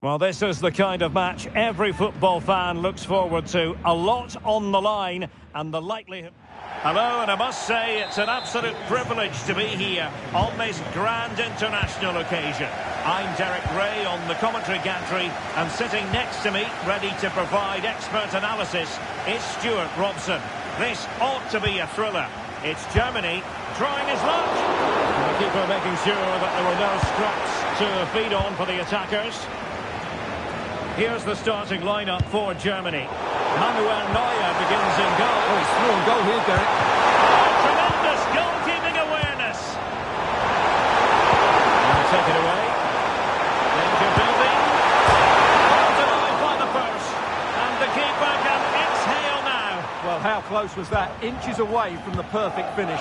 Well, this is the kind of match every football fan looks forward to. A lot on the line and the likelihood... Hello, and I must say it's an absolute privilege to be here on this grand international occasion. I'm Derek Ray on the commentary gantry, and sitting next to me, ready to provide expert analysis, is Stuart Robson. This ought to be a thriller. It's Germany trying his luck. And the keeper making sure that there were no scraps to feed on for the attackers. Here's the starting lineup for Germany. Manuel Neuer begins in goal. Oh, he's through on goal here, Derek. Tremendous goalkeeping awareness. And take it away. Danger building. Held alive by the post. And the keeper can exhale now. Well, how close was that? Inches away from the perfect finish.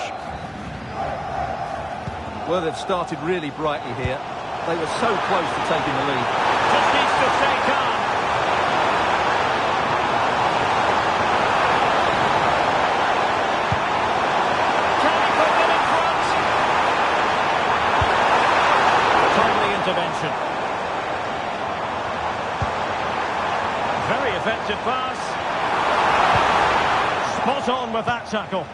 Well, they've started really brightly here. They were so close to taking the lead. Just needs to stay calm. Can he put them in front? Timely intervention. Very effective pass. Spot on with that tackle.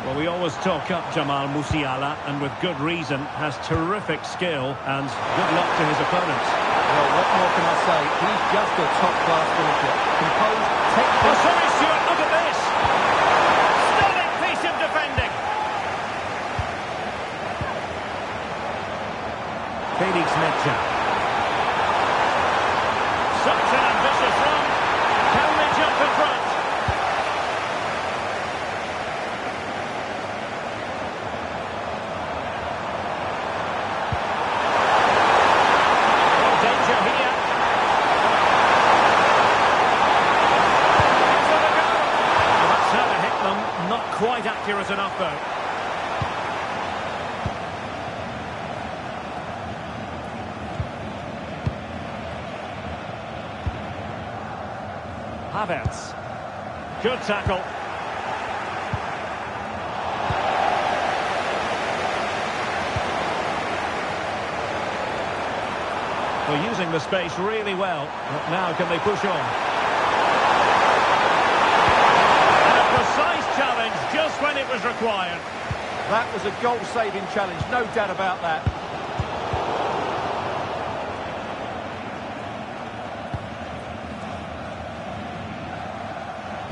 Well, we always talk up Jamal Musiala, and with good reason, has terrific skill and good luck to his opponents. Well, what more can I say? He's just a top-class finisher. Composed, technical... Oh, sorry, Stuart, look at this! Stunning piece of defending! Felix Metsä. Such an ambitious run. Can they jump in front? Quite accurate enough, though. Havertz. Good tackle. They're using the space really well. But now can they push on? Precise challenge just when it was required. That was a goal-saving challenge, no doubt about that.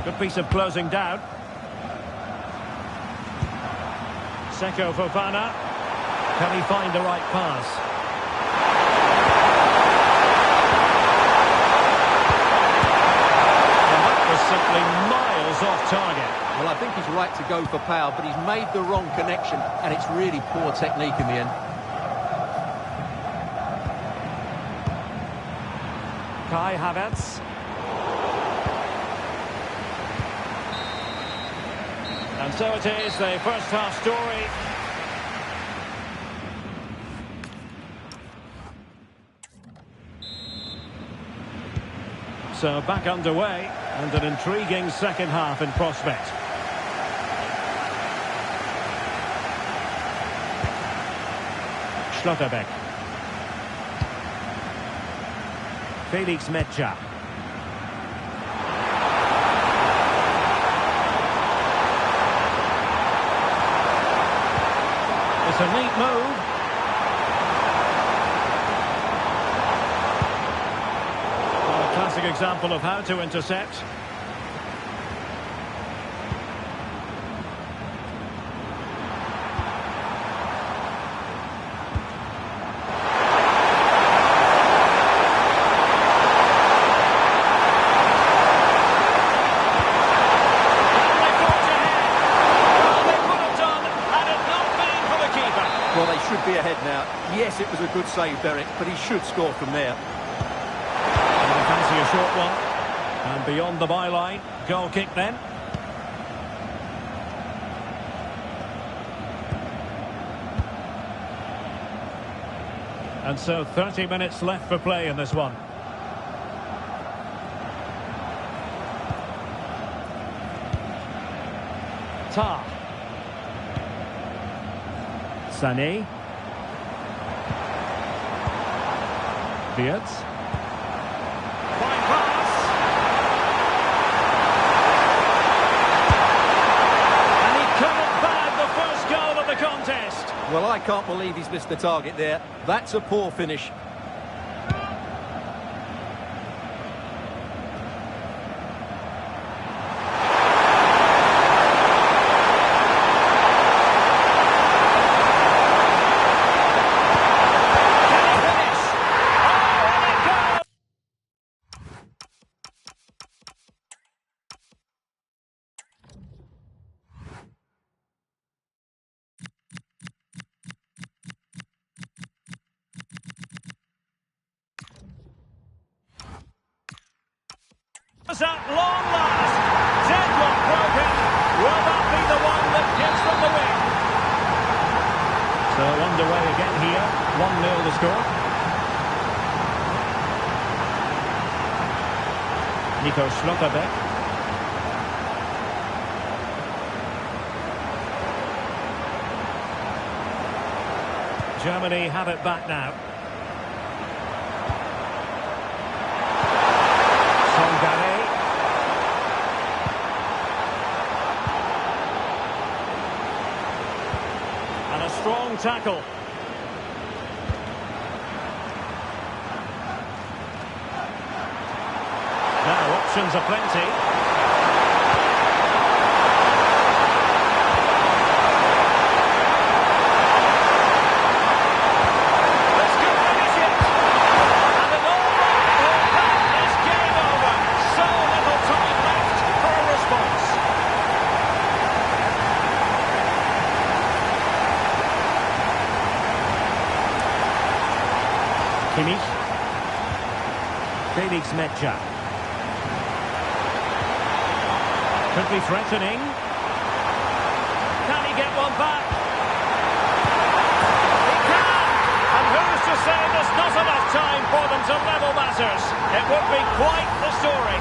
Good piece of closing down. Seko Fofana. Can he find the right pass? And that was simply miles off target. Well, I think he's right to go for power, but he's made the wrong connection, and it's really poor technique in the end. Kai Havertz. And so it is, the first half story. So back underway, and an intriguing second half in prospect. Schlotterbeck. Felix Metsä. It's a neat move. Well, a classic example of how to intercept. Well, they should be ahead now. Yes, it was a good save, Derek, but he should score from there. And I fancy a short one. And beyond the byline, goal kick then. And so 30 minutes left for play in this one. Tah. Sané. Beards. Fine pass. And he couldn't bag the first goal of the contest. Well, I can't believe he's missed the target there. That's a poor finish. At long last, deadlock broken. Will that be the one that gives them the win? So underway again here, 1-0 the score. Nico Schlotterbeck. Germany have it back now. And a strong tackle. Now options are plenty. Kimmich. Felix Metscher. Could be threatening. Can he get one back? He can! And who's to say there's not enough time for them to level matters? It would be quite the story.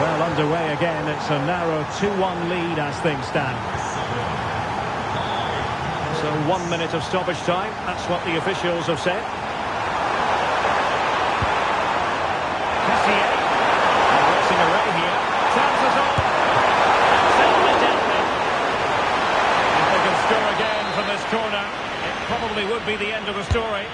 Well, underway again. It's a narrow 2-1 lead as things stand. So 1 minute of stoppage time, that's what the officials have said. Cassier, racing away here, chances on. Certainly deadly. If they can score again from this corner, it probably would be the end of the story.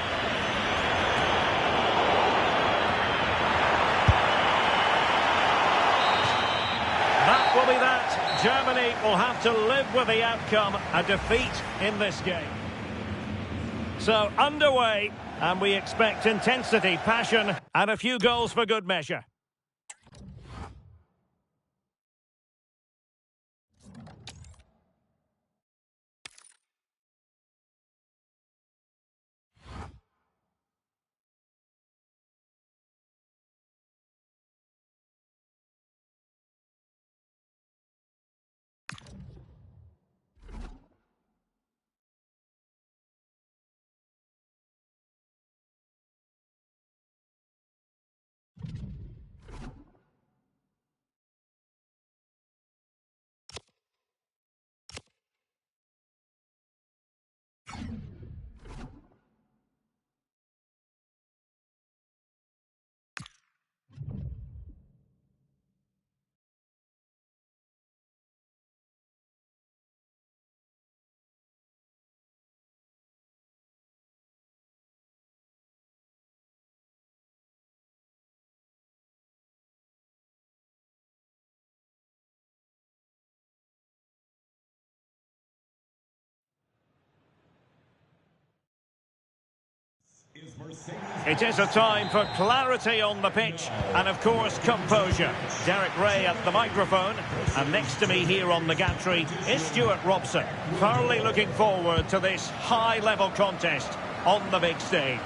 That will be that. Germany will have to live with the outcome, a defeat in this game. So underway, and we expect intensity, passion, and a few goals for good measure. It is a time for clarity on the pitch and, of course, composure. Derek Ray at the microphone, and next to me here on the gantry is Stuart Robson. Thoroughly looking forward to this high-level contest on the big stage.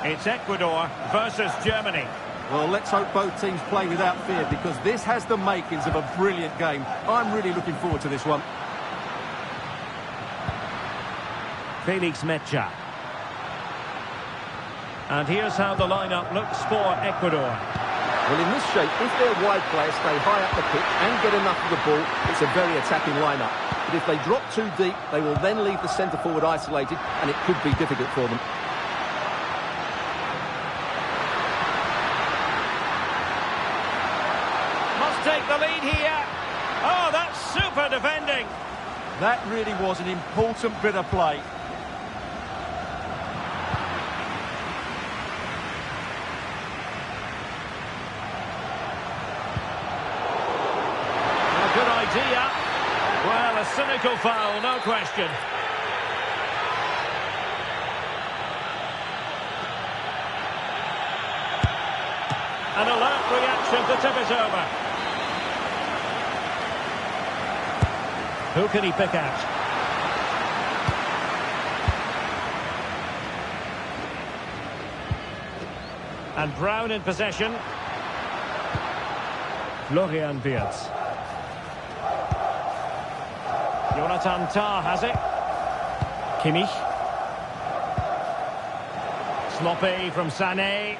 It's Ecuador versus Germany. Well, let's hope both teams play without fear, because this has the makings of a brilliant game. I'm really looking forward to this one. Felix Metscher. And here's how the lineup looks for Ecuador. Well, in this shape, if their wide players stay high up the pitch and get enough of the ball, it's a very attacking lineup. But if they drop too deep, they will then leave the centre forward isolated, and it could be difficult for them. defending. That really was an important bit of play. A good idea. Well, a cynical foul, no question. An alert reaction to tip it over. Who can he pick out? And Brown in possession. Florian Wirtz. Jonathan Tah has it. Kimmich. Sloppy from Sané.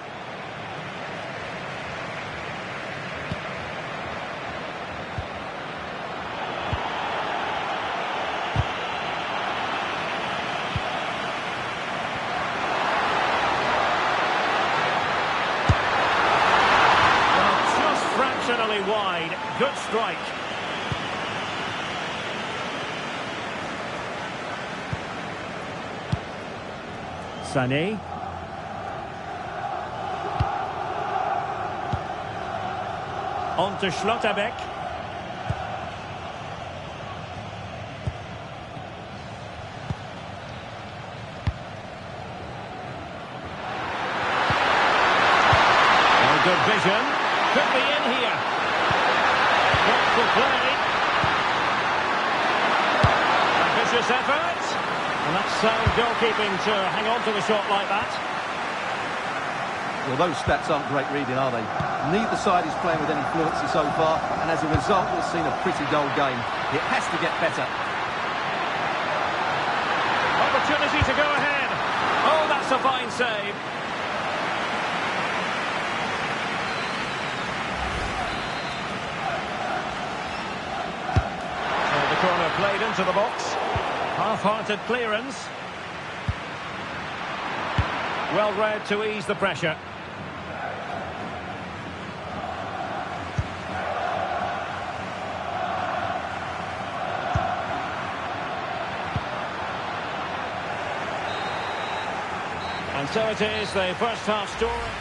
Wide, good strike. Sané. On to Schlotterbeck. Oh, good vision. Could be in here. Play. Ambitious effort. And that's sound goalkeeping to hang on to a shot like that. Well, those stats aren't great reading, are they? Neither side is playing with any fluency so far, and as a result, we've seen a pretty dull game. It has to get better. Opportunity to go ahead. Oh, that's a fine save. Corner played into the box. Half-hearted clearance. Well read to ease the pressure. And so it is, the first half story.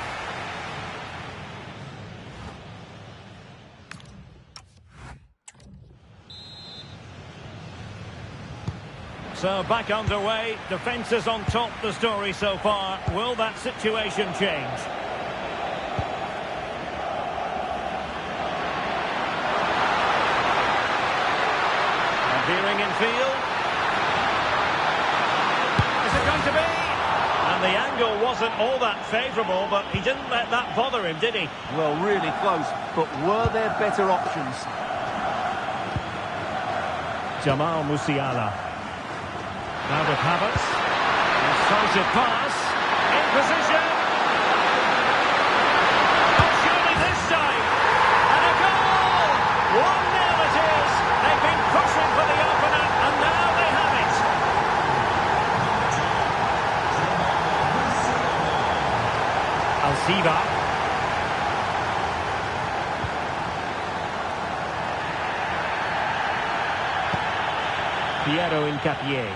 So back underway, defence is on top, the story so far. Will that situation change? And veering in field. Is it going to be? And the angle wasn't all that favourable, but he didn't let that bother him, did he? Well, really close, but were there better options? Jamal Musiala. Now with Havertz, decisive pass, in position. Oh, surely this time, and a goal! 1-0 it is. They've been pushing for the opener, and now they have it. Alciva. Piero Hincapié.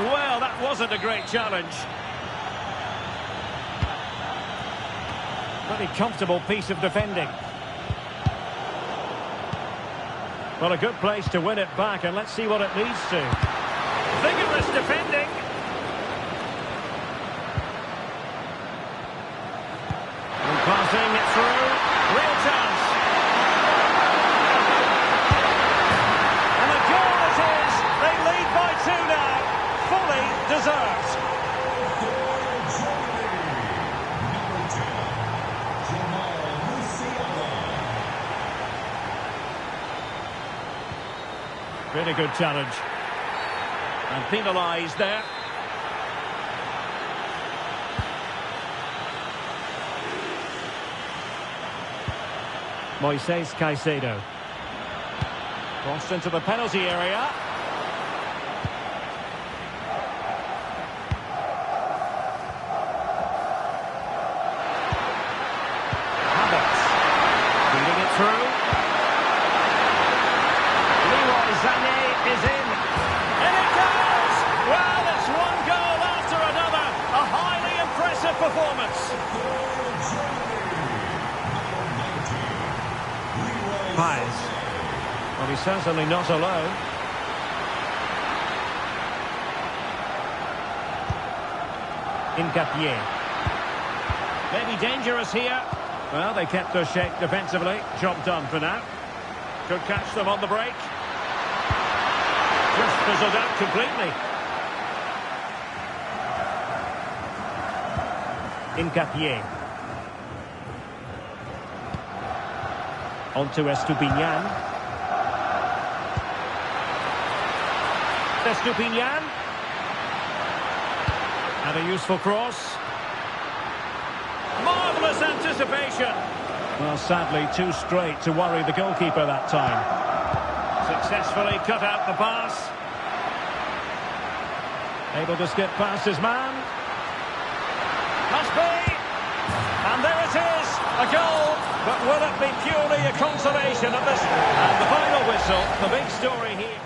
Well, that wasn't a great challenge. Pretty comfortable piece of defending. Well, a good place to win it back, and let's see what it leads to. Vigorous defending. And passing it through. Real chance. And a goal it is. They lead by 2 now. Fully deserved. Really good challenge. And penalised there. Moises Caicedo. Crossed into the penalty area. performance. Paez. Well, he's certainly not alone. Nketiah. Maybe dangerous here. Well, they kept their shape defensively. Job done for now. Could catch them on the break. Just fizzled out completely. Nketiah. On to Estupiñán. Estupiñán. And a useful cross. Marvellous anticipation. Well, sadly, too straight to worry the goalkeeper that time. Successfully cut out the pass. Able to skip past his man. Must be. And there it is, a goal. But will it be purely a consolation at this? And the final whistle, the big story here.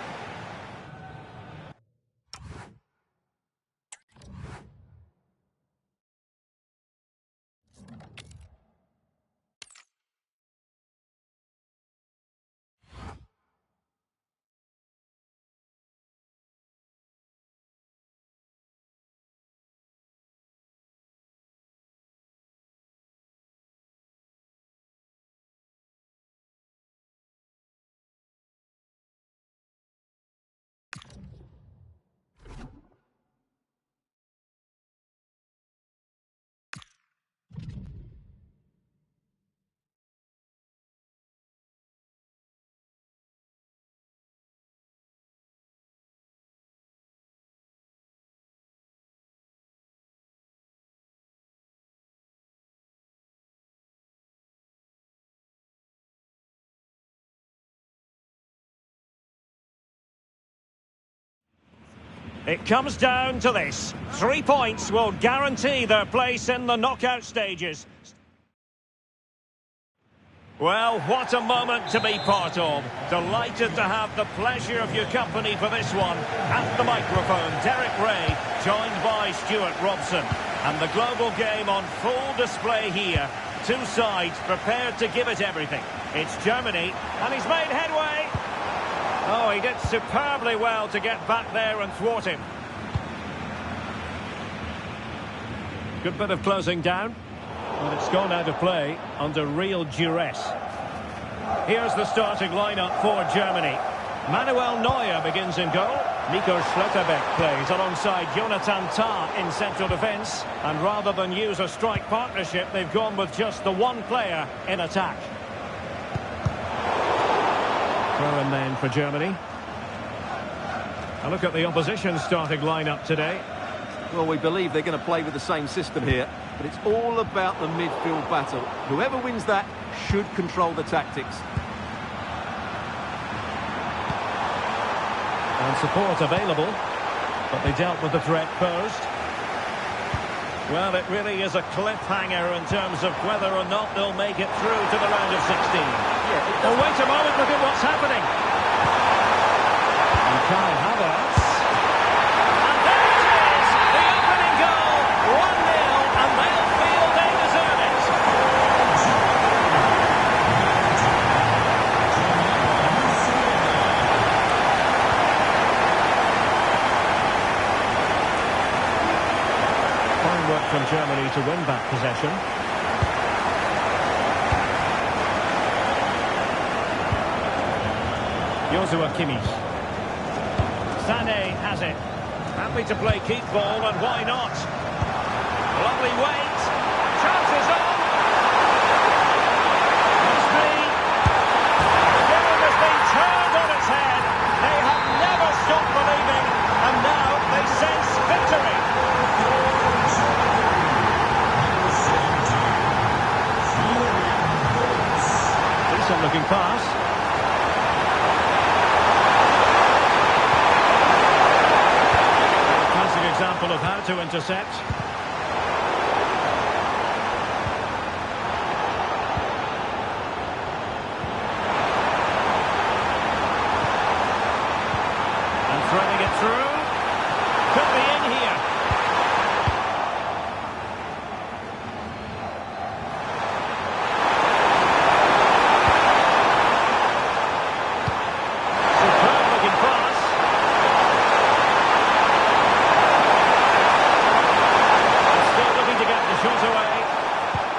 It comes down to this. 3 points will guarantee their place in the knockout stages. Well, what a moment to be part of. Delighted to have the pleasure of your company for this one. At the microphone, Derek Ray, joined by Stuart Robson. And the global game on full display here. Two sides prepared to give it everything. It's Germany, and he's made headway. Oh, he did superbly well to get back there and thwart him. Good bit of closing down. And it's gone out of play under real duress. Here's the starting lineup for Germany. Manuel Neuer begins in goal. Nico Schlotterbeck plays alongside Jonathan Tah in central defence. And rather than use a strike partnership, they've gone with just the one player in attack. Throw in then for Germany. A look at the opposition starting lineup today. Well, we believe they're going to play with the same system here, but it's all about the midfield battle. Whoever wins that should control the tactics. And support available, but they dealt with the threat posed. Well, it really is a cliffhanger in terms of whether or not they'll make it through to the round of 16. Oh, wait a moment, look at what's happening. And Kai Havertz. And there it is, the opening goal, 1-0, and they'll feel they deserve it. Fine work from Germany to win back possession. Joshua Kimmich. Sané has it. Happy to play keep ball, and why not? Lovely wait. Chances on. Must be. The game has been turned on its head. They have never stopped believing, and now they sense victory. Decent looking pass. Example of how to intercept. And threading it through. Could be in here. goes away.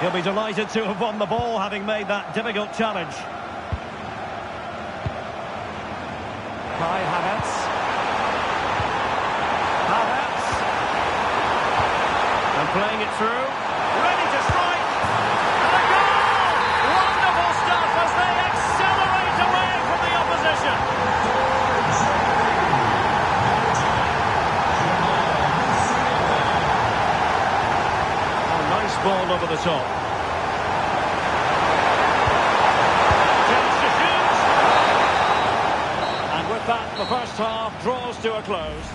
He'll be delighted to have won the ball, having made that difficult challenge. Kai Havertz. Havertz. And playing it through. Ready to strike. And a goal! Wonderful stuff as they accelerate away from the opposition. Oh, nice ball over the top. Chance to shoot. And with that, the first half draws to a close.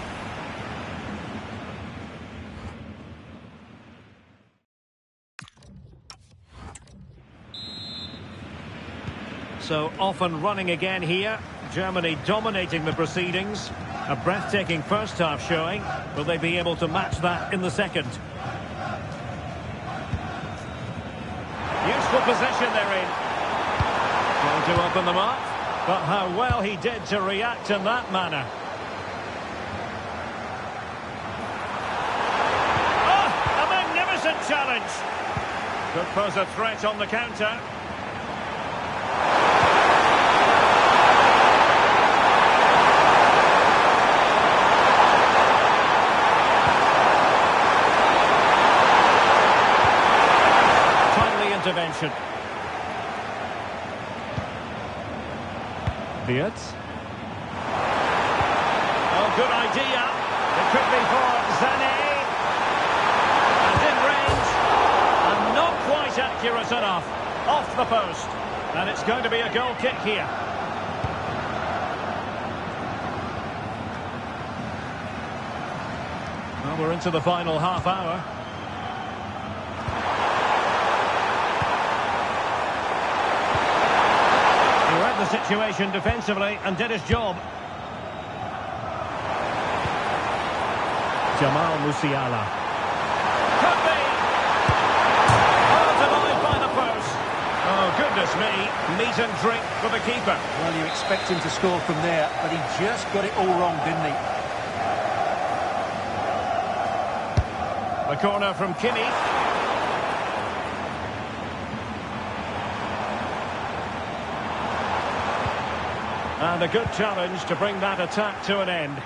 So off and running again here. Germany dominating the proceedings. A breathtaking first half showing. Will they be able to match that in the second? Useful position they're in. Trying to open them up. But how well he did to react in that manner. Oh, a magnificent challenge. Could pose a threat on the counter. Intervention. Wirtz. Oh, good idea. It could be for Sané. And in range. And not quite accurate enough. Off the post. And it's going to be a goal kick here. Well, we're into the final half hour. The situation defensively and did his job. Jamal Musiala. Could be. Oh, denied by the post. Oh, goodness me. Meat and drink for the keeper. Well, you expect him to score from there, but he just got it all wrong, didn't he? The corner from Kimmich. And a good challenge to bring that attack to an end.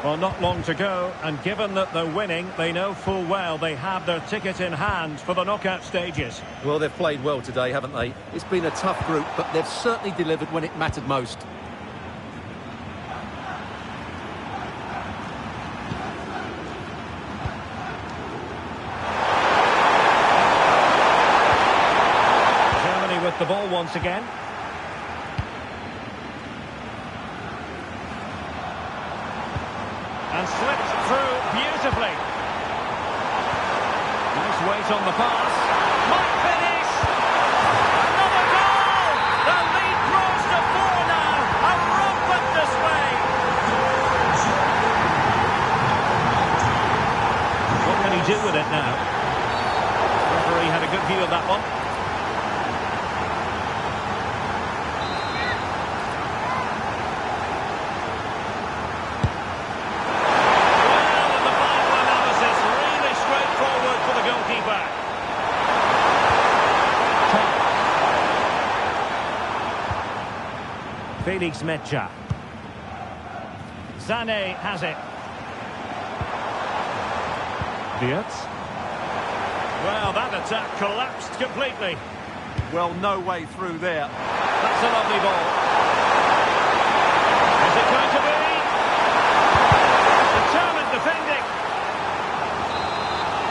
Well, not long to go, and given that they're winning, they know full well they have their ticket in hand for the knockout stages. Well, they've played well today, haven't they? It's been a tough group, but they've certainly delivered when it mattered most. Germany with the ball once again. And slipped through beautifully. Nice weight on the pass. Might finish. Another goal! The lead grows to 4 now. A rampant display. What can he do with it now? The referee had a good view of that one. Felix Metscher. Sané has it. Wirtz. Well, that attack collapsed completely. Well, no way through there. That's a lovely ball. Is it going to be? Determined defending.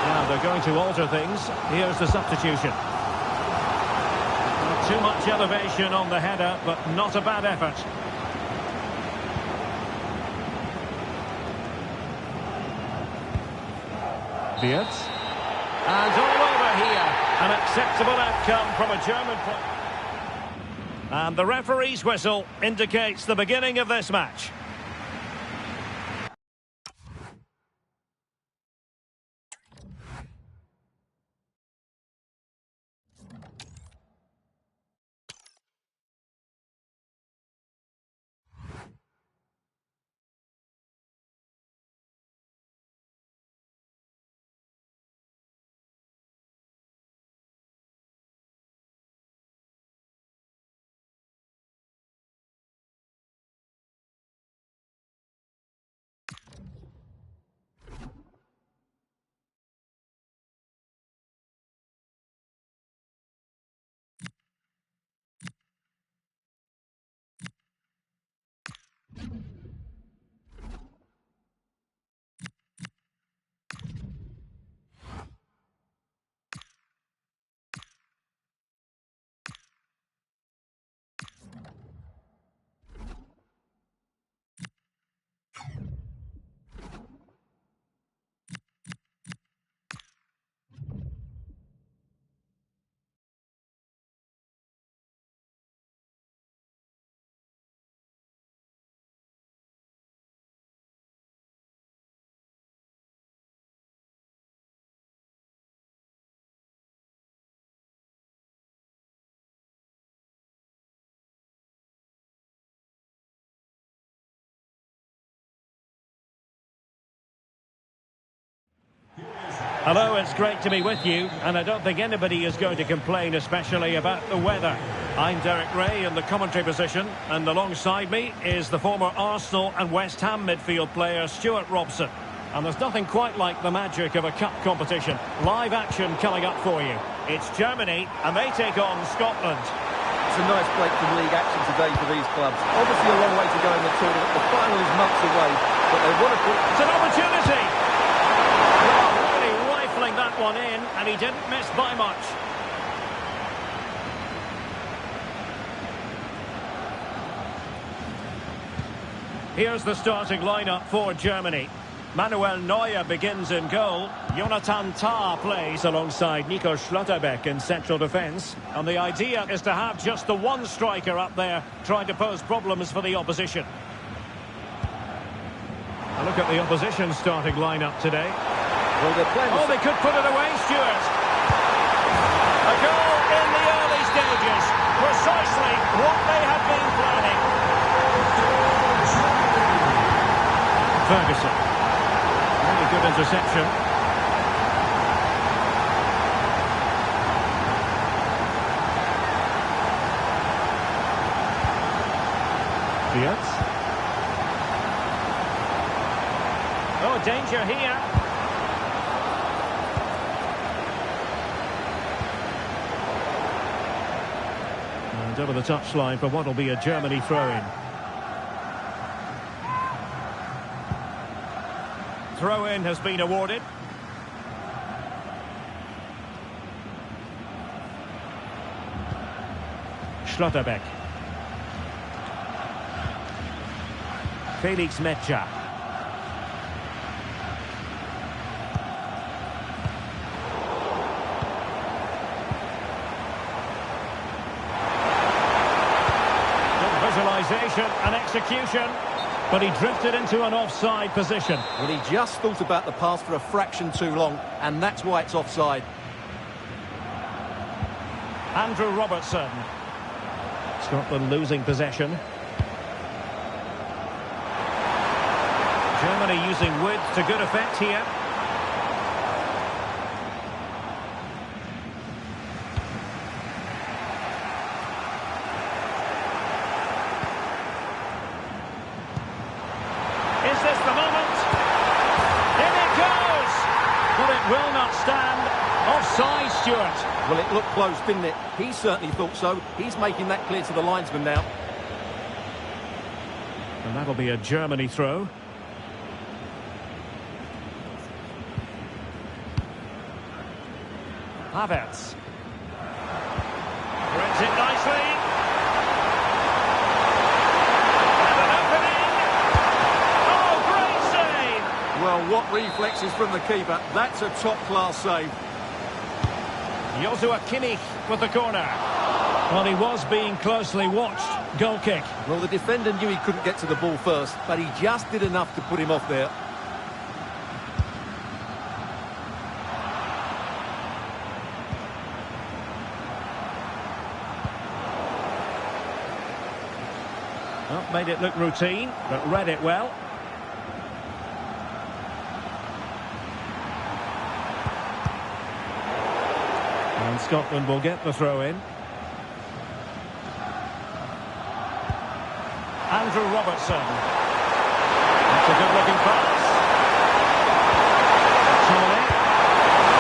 Now they're going to alter things. Here's the substitution. Not too much elevation on the header, but not a bad effort. Wirtz. And all over here. An acceptable outcome from a German player. And the referee's whistle indicates the beginning of this match. Hello, it's great to be with you, and I don't think anybody is going to complain, especially about the weather. I'm Derek Ray in the commentary position, and alongside me is the former Arsenal and West Ham midfield player Stuart Robson. And there's nothing quite like the magic of a cup competition. Live action coming up for you. It's Germany, and they take on Scotland. It's a nice break from league action today for these clubs. Obviously a long way to go in the tournament. The final is months away, but they want to put... It's an opportunity! That one in, and he didn't miss by much. Here's the starting lineup for Germany. Manuel Neuer begins in goal. Jonathan Tah plays alongside Nico Schlotterbeck in central defence. And the idea is to have just the one striker up there trying to pose problems for the opposition. A look at the opposition starting lineup today. Well, oh, they could put it away, Stuart. A goal in the early stages. Precisely what they have been planning. Ferguson. Really good interception. Diaz. Oh, danger here. Over the touchline for what will be a Germany throw-in. Throw-in has been awarded. Schlotterbeck. Felix Metscher. And execution, but he drifted into an offside position. Well, he just thought about the pass for a fraction too long, and that's why it's offside. Andrew Robertson. Scotland losing possession. Germany using width to good effect here. Will not stand. Offside, Stuart. Well, it looked close, didn't it? He certainly thought so. He's making that clear to the linesman now. And that'll be a Germany throw. Havertz. Threads it nicely. Well, what reflexes from the keeper. That's a top-class save. Joshua Kimmich with the corner. Well, he was being closely watched. Goal kick. Well, the defender knew he couldn't get to the ball first, but he just did enough to put him off there. Well, made it look routine, but read it well. And Scotland will get the throw-in. Andrew Robertson. That's a good-looking pass. Surely.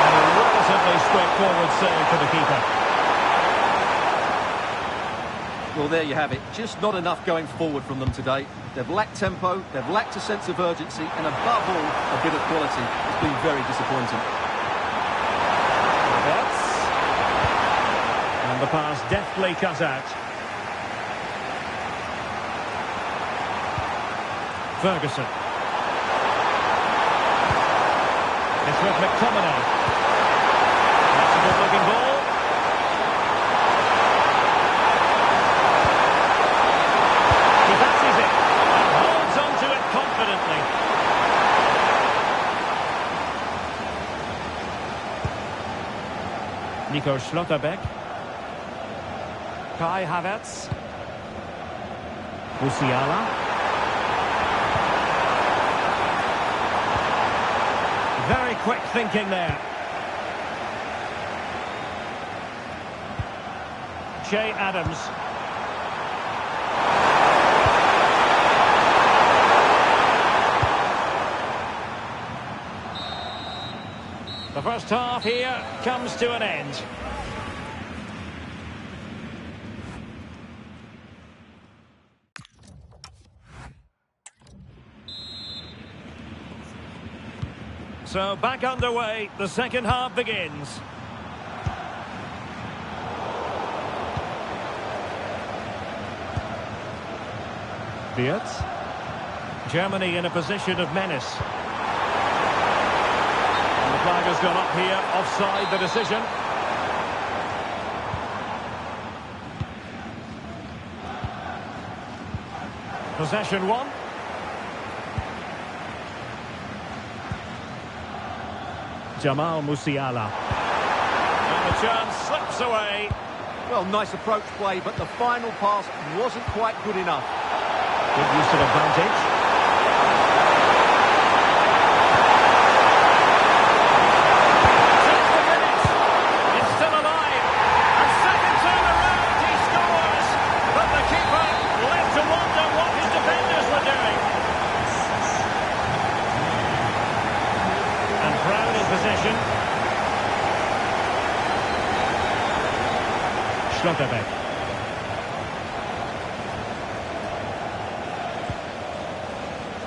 And a relatively straightforward save for the keeper. Well, there you have it. Just not enough going forward from them today. They've lacked tempo, they've lacked a sense of urgency, and above all, a bit of quality. It's been very disappointing. And the pass deftly cut out. Ferguson. It's with McTominay. That's a good-looking ball. He passes it and holds onto it confidently. Nico Schlotterbeck. Kai Havertz. Musiala. Very quick thinking there. Che Adams. The first half here comes to an end. So back underway, the second half begins. Wirtz. Germany in a position of menace. And the flag has gone up here, offside the decision. Possession one. Jamal Musiala. And the chance slips away. Well, nice approach play, but the final pass wasn't quite good enough. Good use of advantage. Just a minute. It's still alive. And second time around he scores. But the keeper left to wonder what his defenders were doing. And Brown in possession. Schlotterbeck.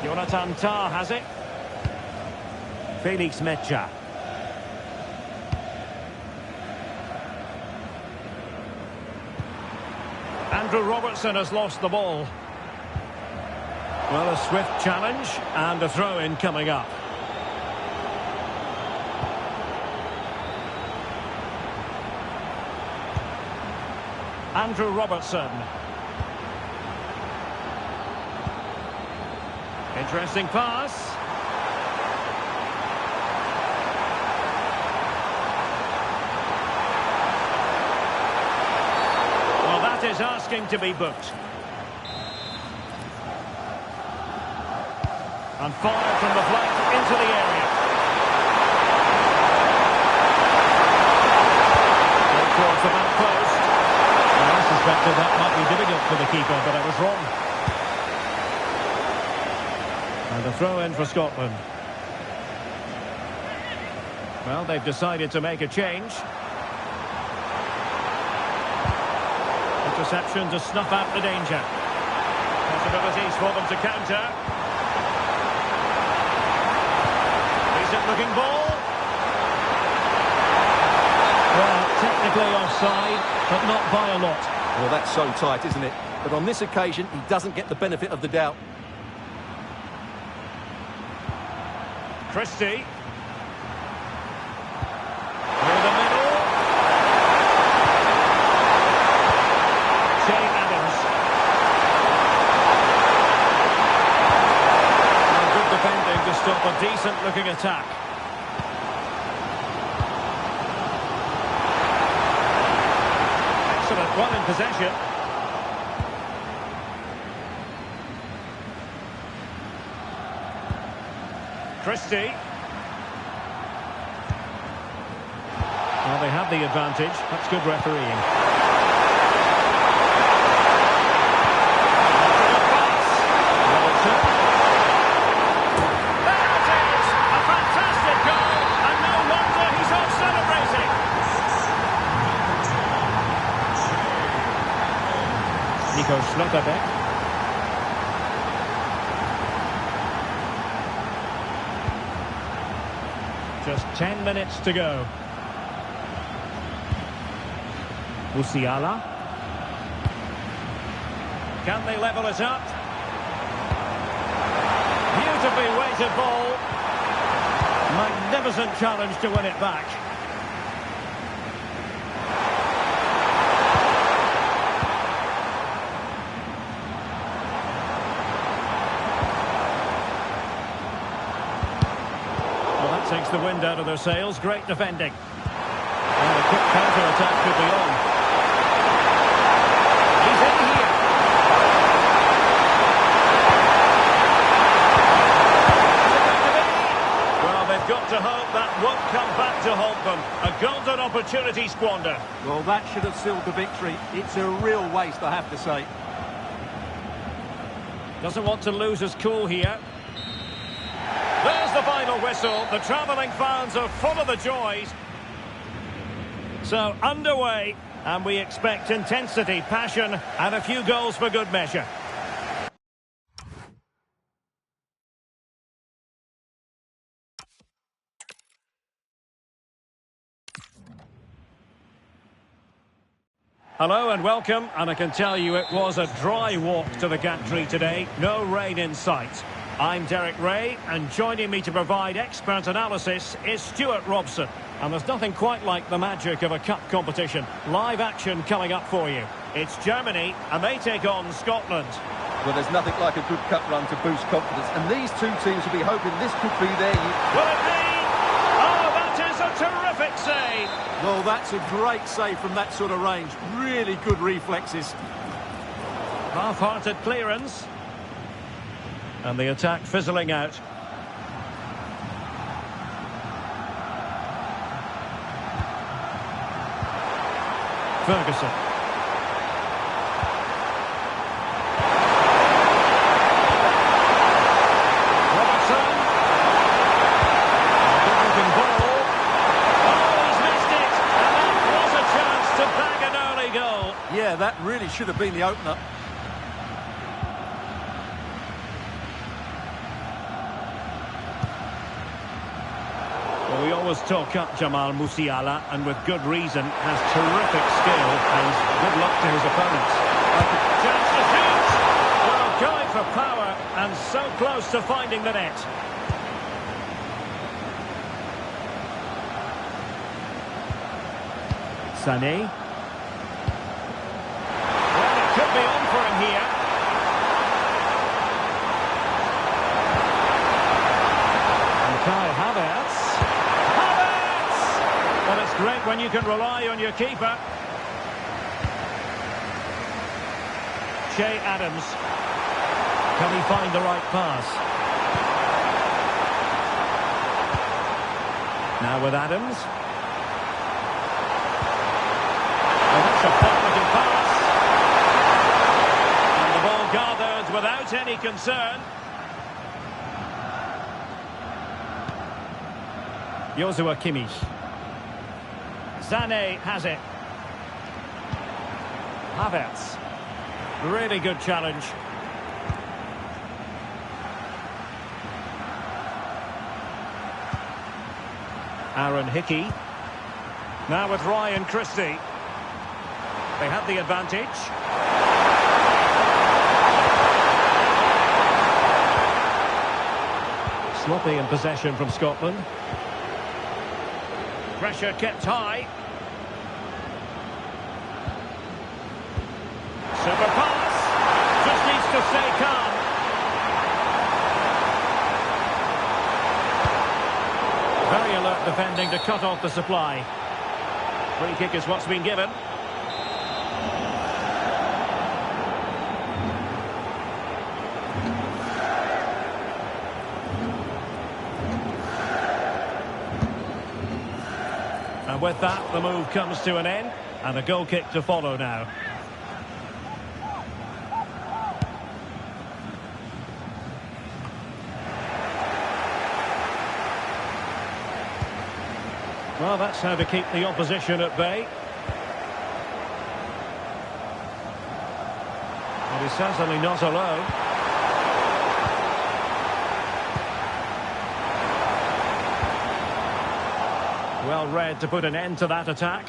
Jonathan Tah has it. Felix Metscher. Andrew Robertson has lost the ball. Well, a swift challenge and a throw-in coming up. Andrew Robertson. Interesting pass. Well, that is asking to be booked. And fired from the flank into the area. Going towards the back post. Well, I suspected that might be difficult for the keeper, but I was wrong. And a throw-in for Scotland. Well, they've decided to make a change. Interception to snuff out the danger. Possibilities for them to counter. Decent looking ball. Well, technically offside, but not by a lot. Well, that's so tight, isn't it? But on this occasion, he doesn't get the benefit of the doubt. Christie. Through the middle. Che Adams. And good defending to stop a decent-looking attack. Excellent one in possession. Christie. Well, they have the advantage. That's good refereeing. Robertson. There it is! A fantastic goal, and no wonder he's off celebrating. Nico Schlotterbeck. Just 10 minutes to go. Musiala. Can they level it up? Beautifully weighted ball. Magnificent challenge to win it back. Takes the wind out of their sails. Great defending. And a quick counter-attack could be on. He's in here. Well, they've got to hope that won't come back to halt them. A golden opportunity squandered. Well, that should have sealed the victory. It's a real waste, I have to say. Doesn't want to lose his cool here. There's the final whistle. The travelling fans are full of the joys. So, underway, and we expect intensity, passion, and a few goals for good measure. Hello and welcome, and I can tell you it was a dry walk to the gantry today. No rain in sight. I'm Derek Ray, and joining me to provide expert analysis is Stuart Robson. And there's nothing quite like the magic of a cup competition. Live action coming up for you. It's Germany, and they take on Scotland. Well, there's nothing like a good cup run to boost confidence, and these two teams will be hoping this could be their year. Will it be? Oh, that is a terrific save! Well, that's a great save from that sort of range. Really good reflexes. Half-hearted clearance. And the attack fizzling out. Ferguson. Robertson. Good-looking ball. Oh, he's missed it. And that was a chance to bag an early goal. Yeah, that really should have been the opener. Well, we always talk up Jamal Musiala, and with good reason, has terrific skill, and good luck to his opponents. Chance to shoot! Well, going for power, and so close to finding the net. Sané. Well, it could be on for him here. And Kai Havertz. Well, it's great when you can rely on your keeper. Che Adams. Can he find the right pass? Now with Adams. Oh, that's a perfect pass. And the ball gathered without any concern. Joshua Kimmich. Sané has it. Havertz. Really good challenge. Aaron Hickey. Now with Ryan Christie. They had the advantage. Sloppy in possession from Scotland. Pressure kept high. Super pass. Just needs to stay calm. Very alert defending to cut off the supply. Free kick is what's been given. And with that, the move comes to an end, and a goal kick to follow now. Well, that's how to keep the opposition at bay. And he's certainly not alone. Well read to put an end to that attack.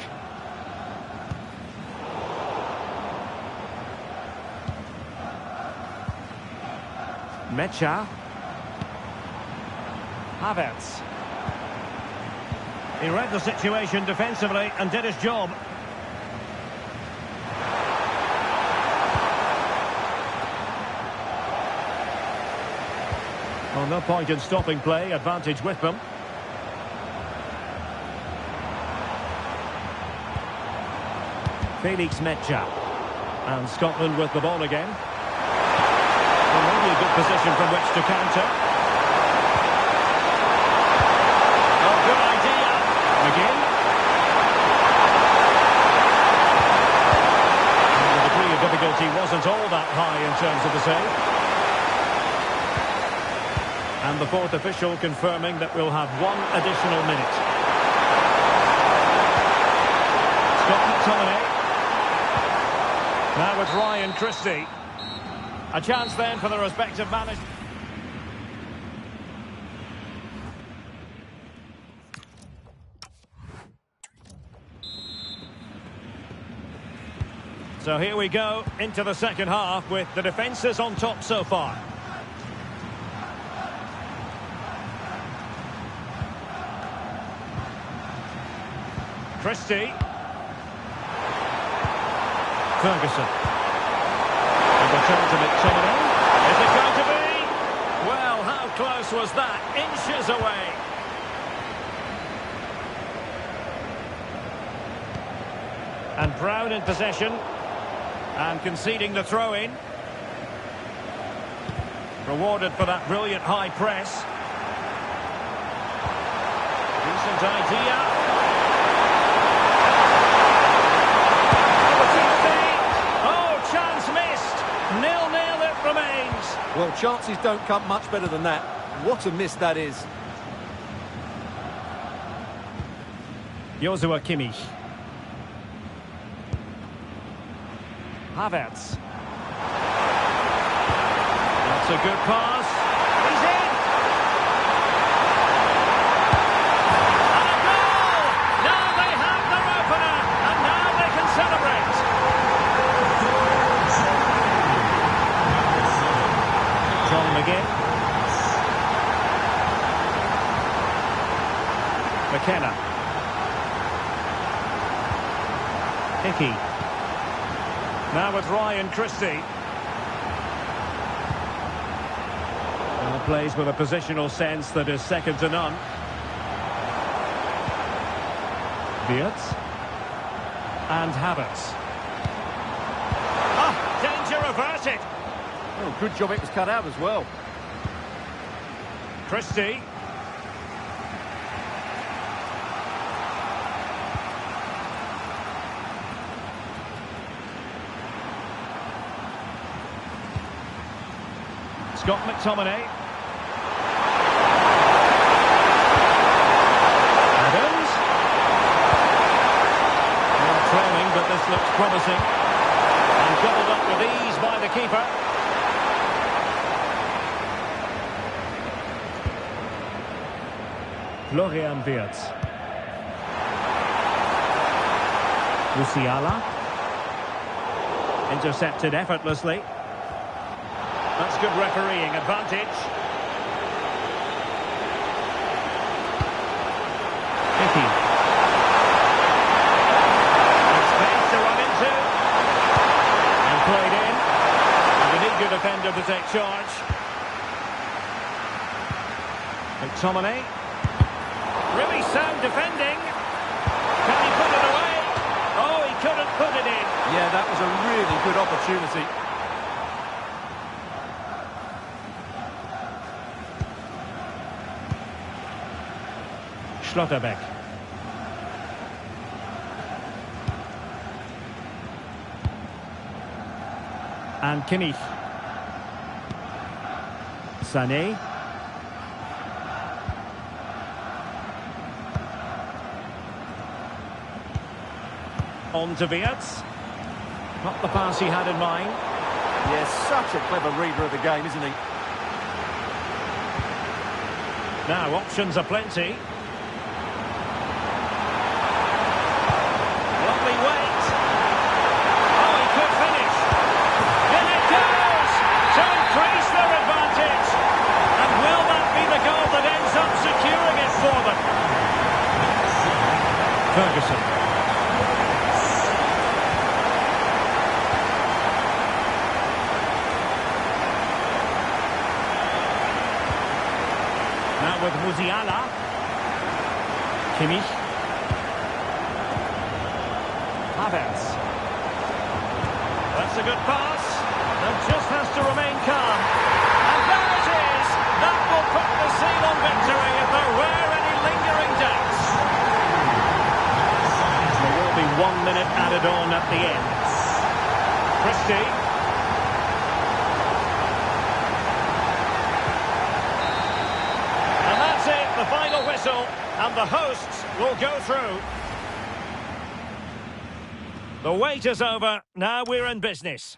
Mecha. Havertz. He read the situation defensively and did his job. Well, no point in stopping play. Advantage with them. Felix Mecha. And Scotland with the ball again. Well, maybe a good position from which to counter. Oh, good idea. The high in terms of the save. And the fourth official confirming that we'll have one additional minute. Scott McTominay. Now with Ryan Christie. A chance then for the respective managers. So here we go into the second half with the defences on top so far. Christie. Ferguson. And return to McTominay. Is it going to be? Well, how close was that? Inches away. And Brown in possession. And conceding the throw-in. Rewarded for that brilliant high press. Decent idea. Nil-nil it remains. Well, chances don't come much better than that. What a miss that is. Joshua Kimmich. Havertz. That's a good pass. He's in. And a goal! Now they have their opener, and now they can celebrate. John McGinn. McKenna. Hickey. Now with Ryan Christie. Well, plays with a positional sense that is second to none. Wirtz. And Havertz. Ah, danger averted. Oh, good job it was cut out as well. Christie. Scott McTominay. Adams. Well, trailing, but this looks promising. And gobbled up with ease by the keeper. Florian Wirtz. Musiala. Intercepted effortlessly. That's good refereeing advantage. Hickey. Space to run into. And played in. And an eager defender to take charge. McTominay. Really sound defending. Can he put it away? Oh, he couldn't put it in. Yeah, that was a really good opportunity. Schlotterbeck. And Kimmich. Sané. On to Wirtz. Not the pass he had in mind. Yes, such a clever reader of the game, isn't he? Now, options are plenty. Lovely weight. Oh, he could finish. In it goes! To increase their advantage. And will that be the goal that ends up securing it for them? Ferguson. Now with Musiala. Kimmich. Havertz. That's a good pass. And just has to remain calm. And there it is. That will put the seal on victory if there were any lingering doubts. There will be 1 minute added on at the end. Christie. And the hosts will go through. The wait is over. Now we're in business.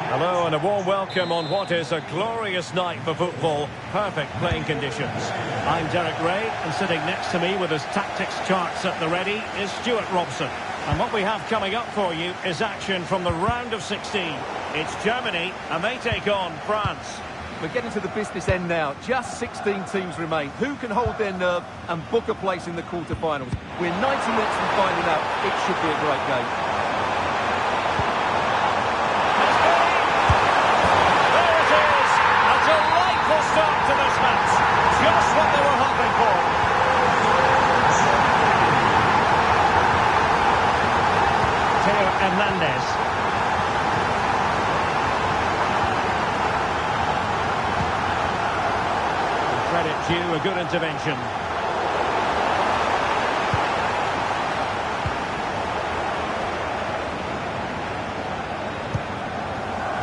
Hello and a warm welcome on what is a glorious night for football. Perfect playing conditions. I'm Derek Ray, and sitting next to me with his tactics charts at the ready is Stuart Robson. And what we have coming up for you is action from the round of 16. It's Germany, and they take on France. We're getting to the business end now. Just 16 teams remain. Who can hold their nerve and book a place in the quarter-finals? We're 90 minutes from finding out. It should be a great game. Start to this match. Just what they were hoping for. Theo Hernandez. Credit due, a good intervention.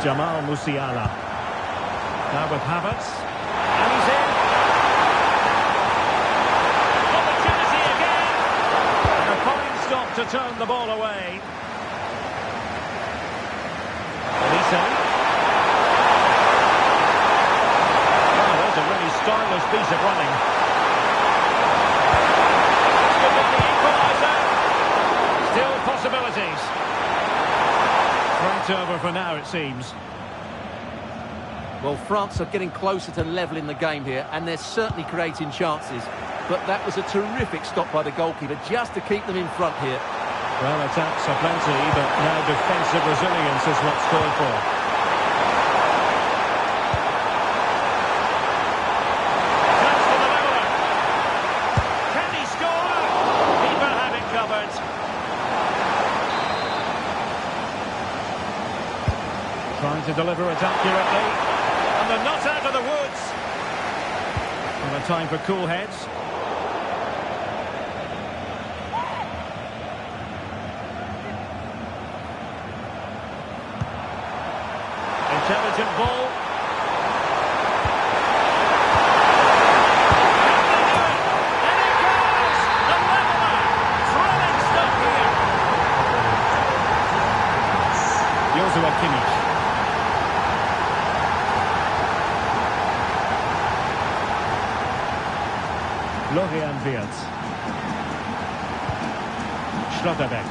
Jamal Musiala. Now with Havertz. And he's in. Opportunity again. And a fine stop to turn the ball away. Elise. Oh, there's a really stylish piece of running. This could be the equaliser. Still possibilities. Right over for now, it seems. Well, France are getting closer to levelling the game here, and they're certainly creating chances. But that was a terrific stop by the goalkeeper, just to keep them in front here. Well, attacks are plenty, but now defensive resilience is what's called for. Chance for the leveller. Can he score? Keeper had it covered. Trying to deliver it accurately. And they're not out of the woods. And a time for cool heads. Intelligent ball. And it goes! The leveller! Thrilling stuff here. Joshua Kimmich. Florian Wirtz. Schlotterbeck.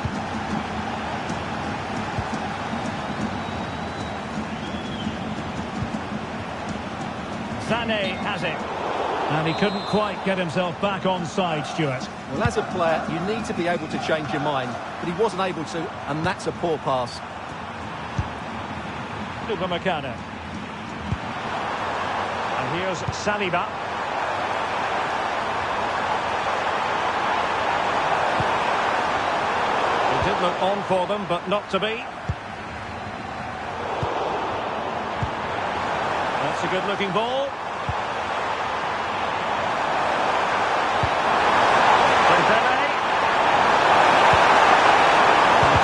Sané has it. And he couldn't quite get himself back on side, Stuart. Well, as a player, you need to be able to change your mind. But he wasn't able to, and that's a poor pass. Upamecano. And here's Saliba. Did look on for them, but not to be. That's a good-looking ball. Dembele.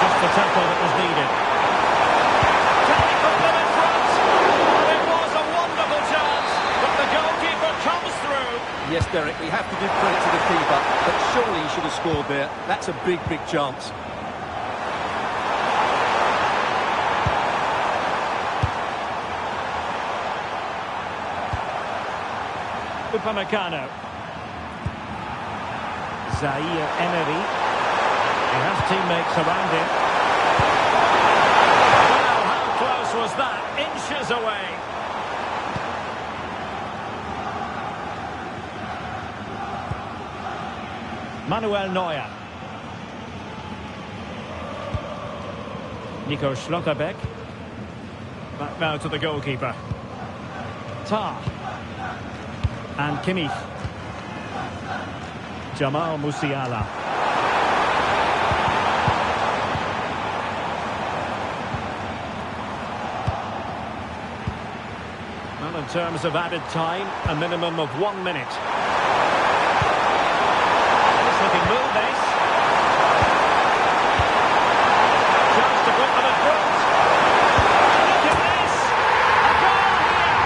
Just the tackle that was needed. Can he put them in front? It was a wonderful chance, but the goalkeeper comes through. Yes, Derek, we have to give credit to the keeper, but surely he should have scored there. That's a big, big chance. Upamecano. Zaire Emery. He has teammates around him. Well, how close was that? Inches away. Manuel Neuer. Nico Schlotterbeck. Back now to the goalkeeper. Tah. And Kimmich. Jamal Musiala. Well, in terms of added time, a minimum of 1 minute. Nice looking move, this. Chance to put them in front. Look at this. A goal here.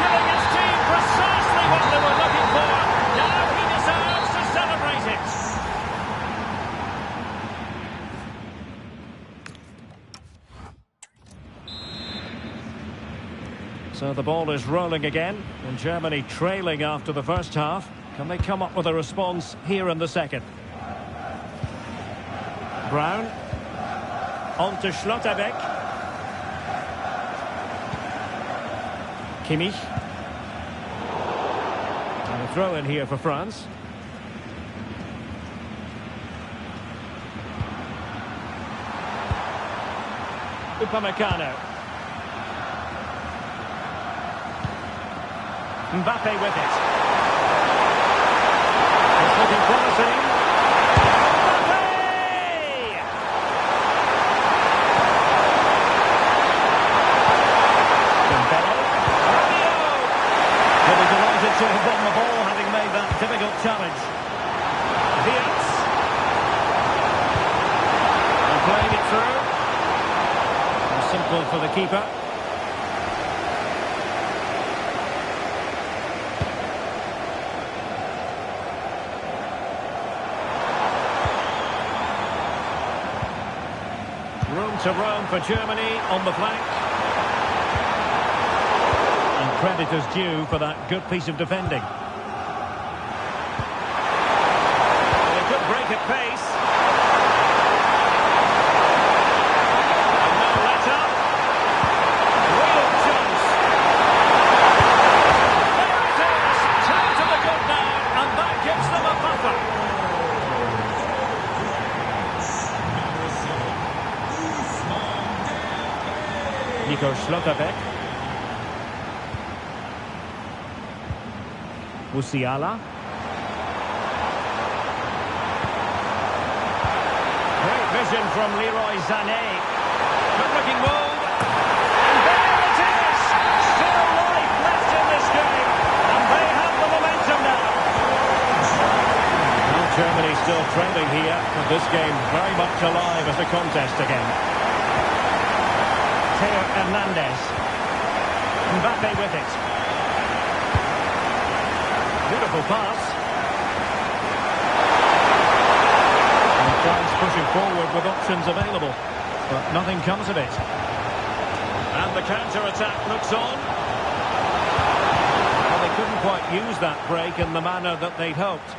Giving his team precisely what they were looking for. Now he deserves to celebrate it. So the ball is rolling again, and Germany trailing after the first half. Can they come up with a response here in the second? Brown. On to Schlotterbeck. Kimmich. And a throw in here for France. Upamecano. Mbappe with it. It's looking promising. Mbappe! Dembele. Rabiot! He'll be delighted to have won the ball, having made that difficult challenge. Diaz. And playing it through. Simple for the keeper. Room to roam for Germany on the flank. And credit is due for that good piece of defending. Well, a good break at pace. And no let up. Real chance. There it is. Time to the good now. And that gives them a buffer. Nico Schlotterbeck. Musiala. Great vision from Leroy Sané. Good looking move. And there it is. Still life left in this game. And they have the momentum now. Well, Germany still trailing here. But this game very much alive as a contest again. Theo Hernandez. Mbappe with it. Beautiful pass. And France pushing forward with options available. But nothing comes of it. And the counter-attack looks on. Well, they couldn't quite use that break in the manner that they'd hoped.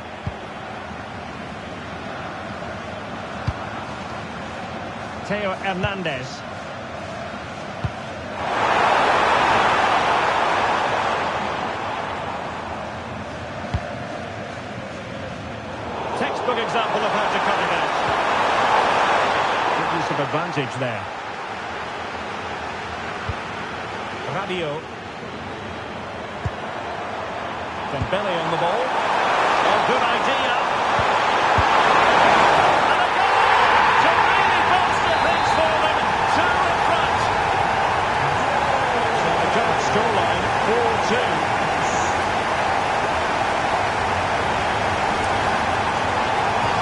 Theo Hernandez. Textbook example of how to cut it out. Good use of advantage there. Rabiot. Dembele on the ball. Oh, good idea. And a goal to really bolster things for them. Two in front. So the current scoreline, 4-2.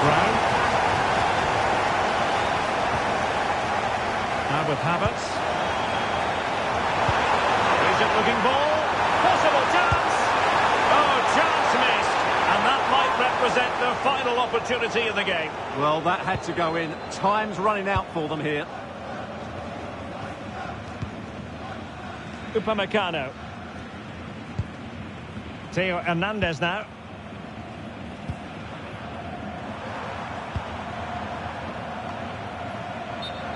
Brown. Now with Havertz. Looking ball. Possible chance. Oh, chance missed. And that might represent their final opportunity in the game. Well, that had to go in. Time's running out for them here. Theo Hernandez now.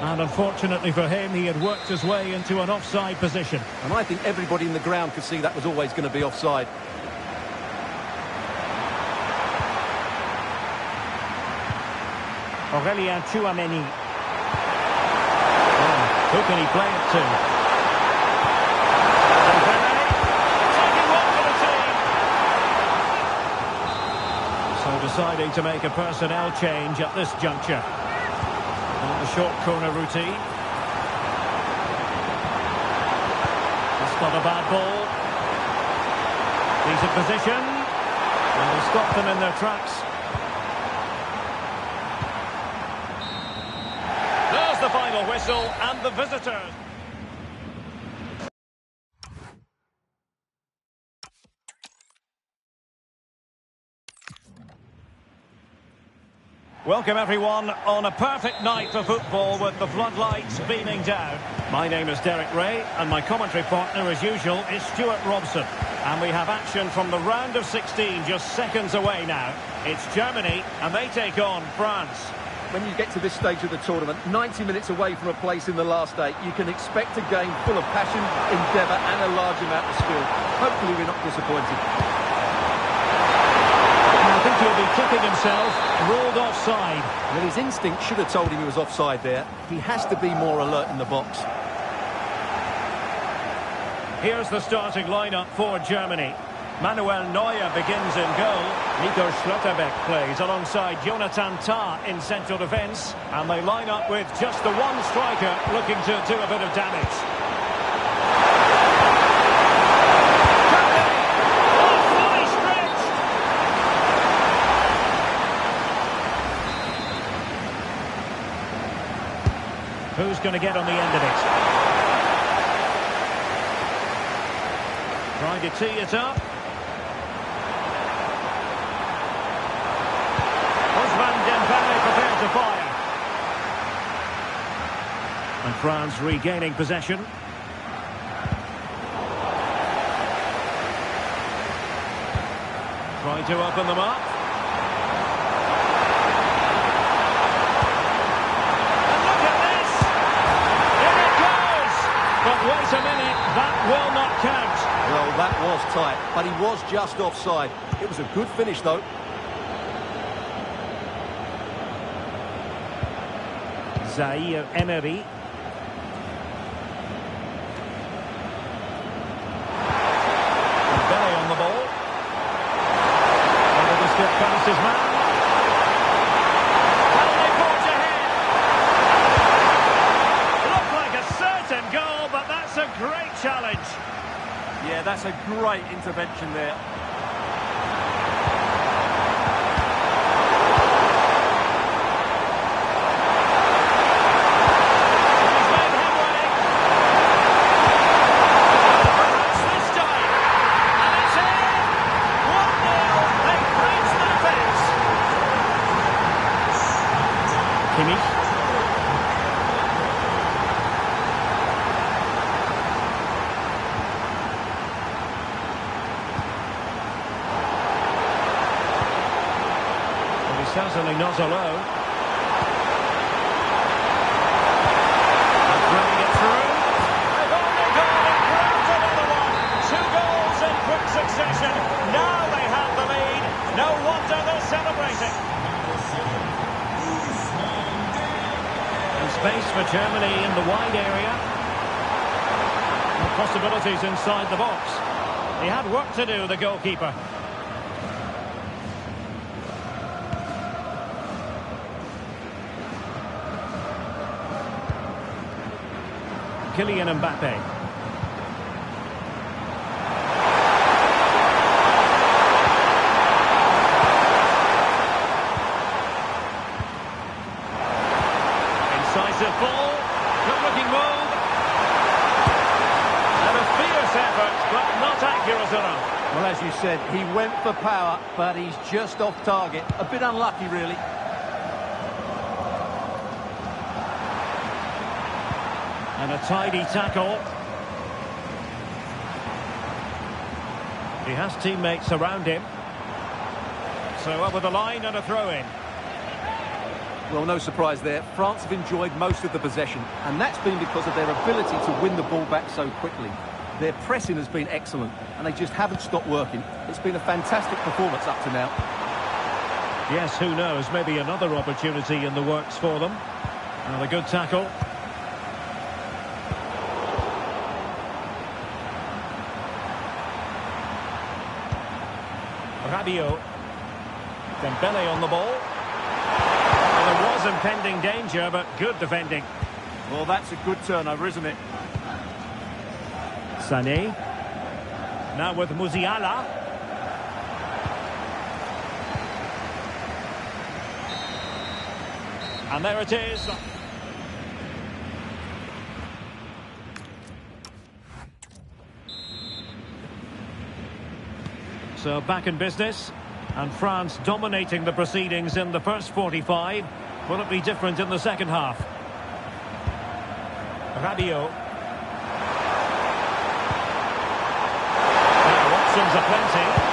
And unfortunately for him, he had worked his way into an offside position. And I think everybody in the ground could see that was always going to be offside. Aurélien Tchouameni. Oh, who can he play it to? Dembele, taking one for the team. So deciding to make a personnel change at this juncture. On the short corner routine. It's not a bad ball. Decent position. And they stop them in their tracks. There's the final whistle and the visitors. Welcome everyone on a perfect night for football with the floodlights beaming down. My name is Derek Ray and my commentary partner as usual is Stuart Robson. And we have action from the round of 16 just seconds away now. It's Germany and they take on France. When you get to this stage of the tournament, 90 minutes away from a place in the last eight, you can expect a game full of passion, endeavour and a large amount of skill. Hopefully we're not disappointed. I think he'll be kicking himself, ruled offside. Well, his instinct should have told him he was offside there. He has to be more alert in the box. Here's the starting lineup for Germany. Manuel Neuer begins in goal. Nico Schlotterbeck plays alongside Jonathan Tah in central defence. And they line up with just the one striker looking to do a bit of damage. Who's going to get on the end of it? Trying to tee it up. Ousmane Dembele prepared to fire. And France regaining possession. Trying to open them up. But wait a minute, that will not count. Well, that was tight, but he was just offside. It was a good finish, though. Zaire Emery. Dembele on the ball. Able to skip past his man. A great challenge. Yeah, that's a great intervention there. He's made headway. Perhaps this time. And it's in. 1-0. They breach the defence. Kimmich. Certainly not alone. Running it through. They've only got it. Grabs another one. 2 goals in quick succession. Now they have the lead. No wonder they're celebrating. And space for Germany in the wide area. And possibilities inside the box. He had work to do, the goalkeeper. Kylian Mbappe. Incisive ball. Good-looking move. And a fierce effort, but not accurate enough. Well, as you said, he went for power, but he's just off target. A bit unlucky, really. And a tidy tackle. He has teammates around him. So over the line and a throw-in. Well, no surprise there. France have enjoyed most of the possession, and that's been because of their ability to win the ball back so quickly. Their pressing has been excellent, and they just haven't stopped working. It's been a fantastic performance up to now. Yes, who knows? Maybe another opportunity in the works for them. And a good tackle. Rabiot. Dembele on the ball. Well, there was impending danger, but good defending. Well, that's a good turnover, isn't it? Sané. Now with Musiala. And there it is. So back in business, and France dominating the proceedings in the first 45. Will it be different in the second half? Rabiot. Now options are plenty.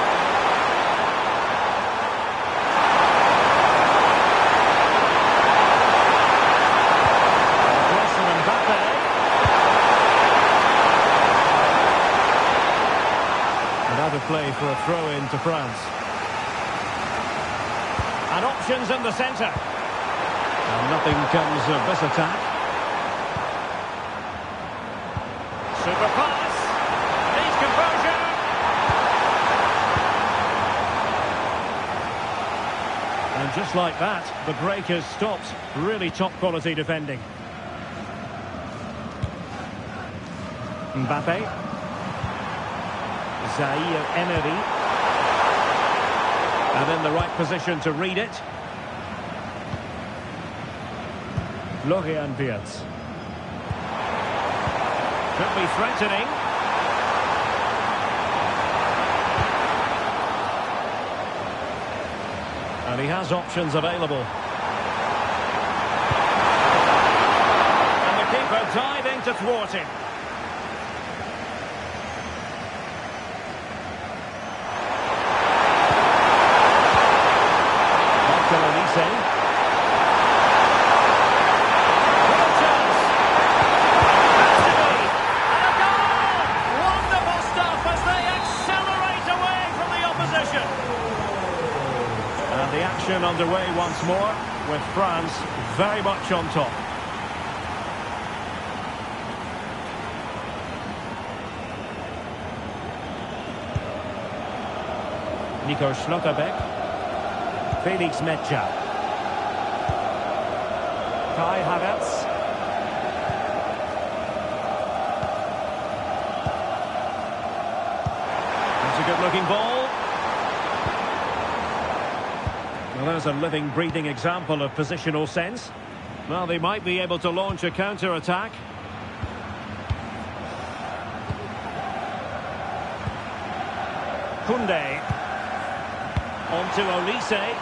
Play for a throw-in to France. And options in the centre. And nothing comes of this attack. Super pass. Needs composure. And just like that, the break has stopped. Really top quality defending. Mbappe. Zaire Emery. And in the right position to read it. Florian Wirtz. Could be threatening. And he has options available. And the keeper diving to thwart him. Underway once more, with France very much on top. Nico Schlotterbeck. Felix Metscher. Kai Havertz. That's a good-looking ball. Well, there's a living, breathing example of positional sense. Well, they might be able to launch a counter-attack. Koundé. On to Olise.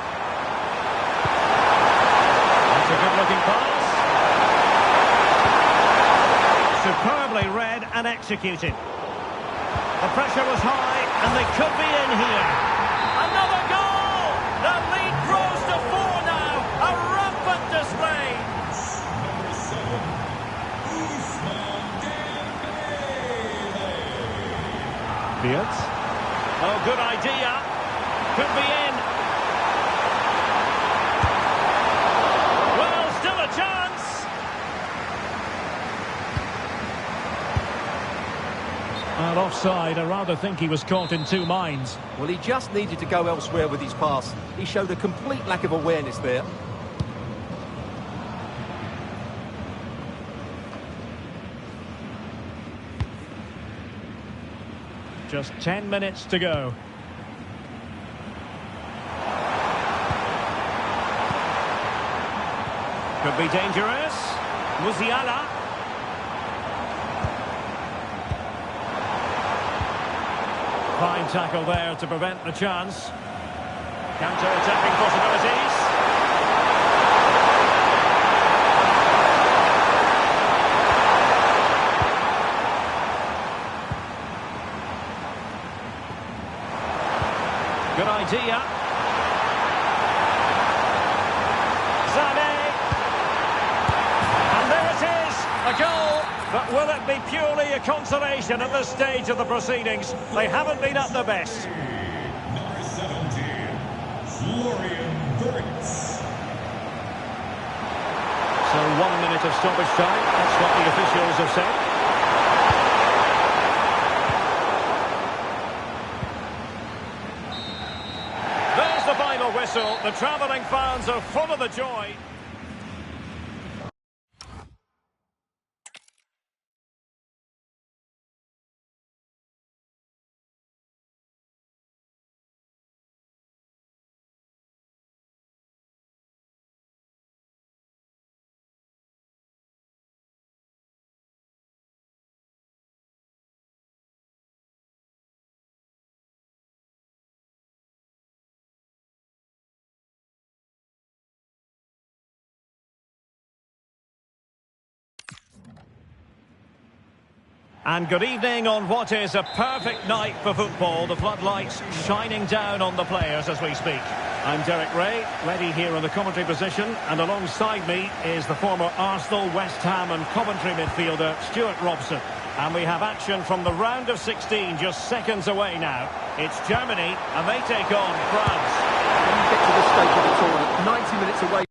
That's a good-looking pass. Superbly read and executed. The pressure was high, and they could be in here. Another goal! The lead grows to 4 now. A rampant display. Wirtz. Oh, good idea. Could be in. Well, still a chance. And offside, I rather think he was caught in two minds. Well, he just needed to go elsewhere with his pass. He showed a complete lack of awareness there. Just 10 minutes to go. Could be dangerous. Musiala. Fine tackle there to prevent the chance. Counter-attacking possibilities. Good idea. Sané. And there it is, a goal. But will it be purely a consolation at this stage of the proceedings? They haven't been at their best. Number 17, Florian Wirtz. So 1 minute of stoppage time. That's what the officials have said. There's the final whistle. The travelling fans are full of the joy. And good evening on what is a perfect night for football. The floodlights shining down on the players as we speak. I'm Derek Ray, ready here in the commentary position. And alongside me is the former Arsenal, West Ham and Coventry midfielder, Stuart Robson. And we have action from the round of 16 just seconds away now. It's Germany and they take on France. When you get to this stage of the tournament, 90 minutes away.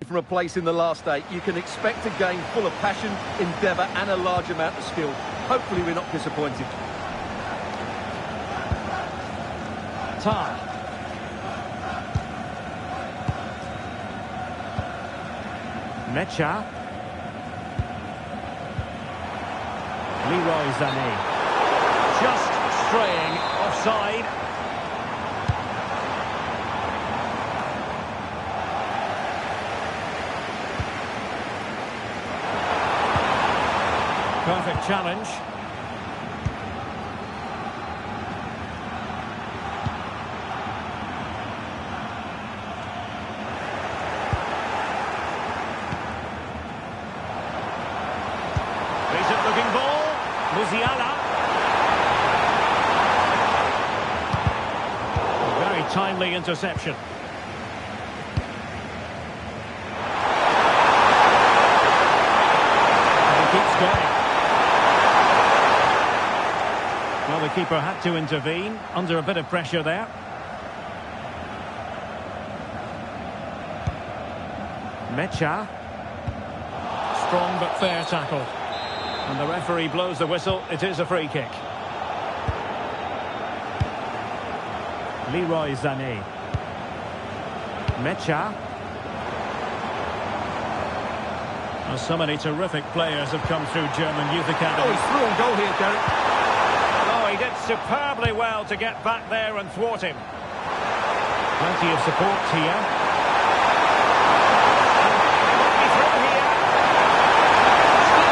From a place in the last eight, you can expect a game full of passion, endeavour and a large amount of skill. Hopefully we're not disappointed. Time. Mecha. Leroy Sané. Just straying offside. Perfect challenge. Decent looking ball. Musiala. Very timely interception. And he keeps going. Well, the keeper had to intervene, under a bit of pressure there. Mecha. Strong but fair tackle. And the referee blows the whistle, it is a free kick. Leroy Sané. Mecha. Well, so many terrific players have come through German youth academy. Oh, he's through on goal here, Derek. He did superbly well to get back there and thwart him. Plenty of support here. He's through here.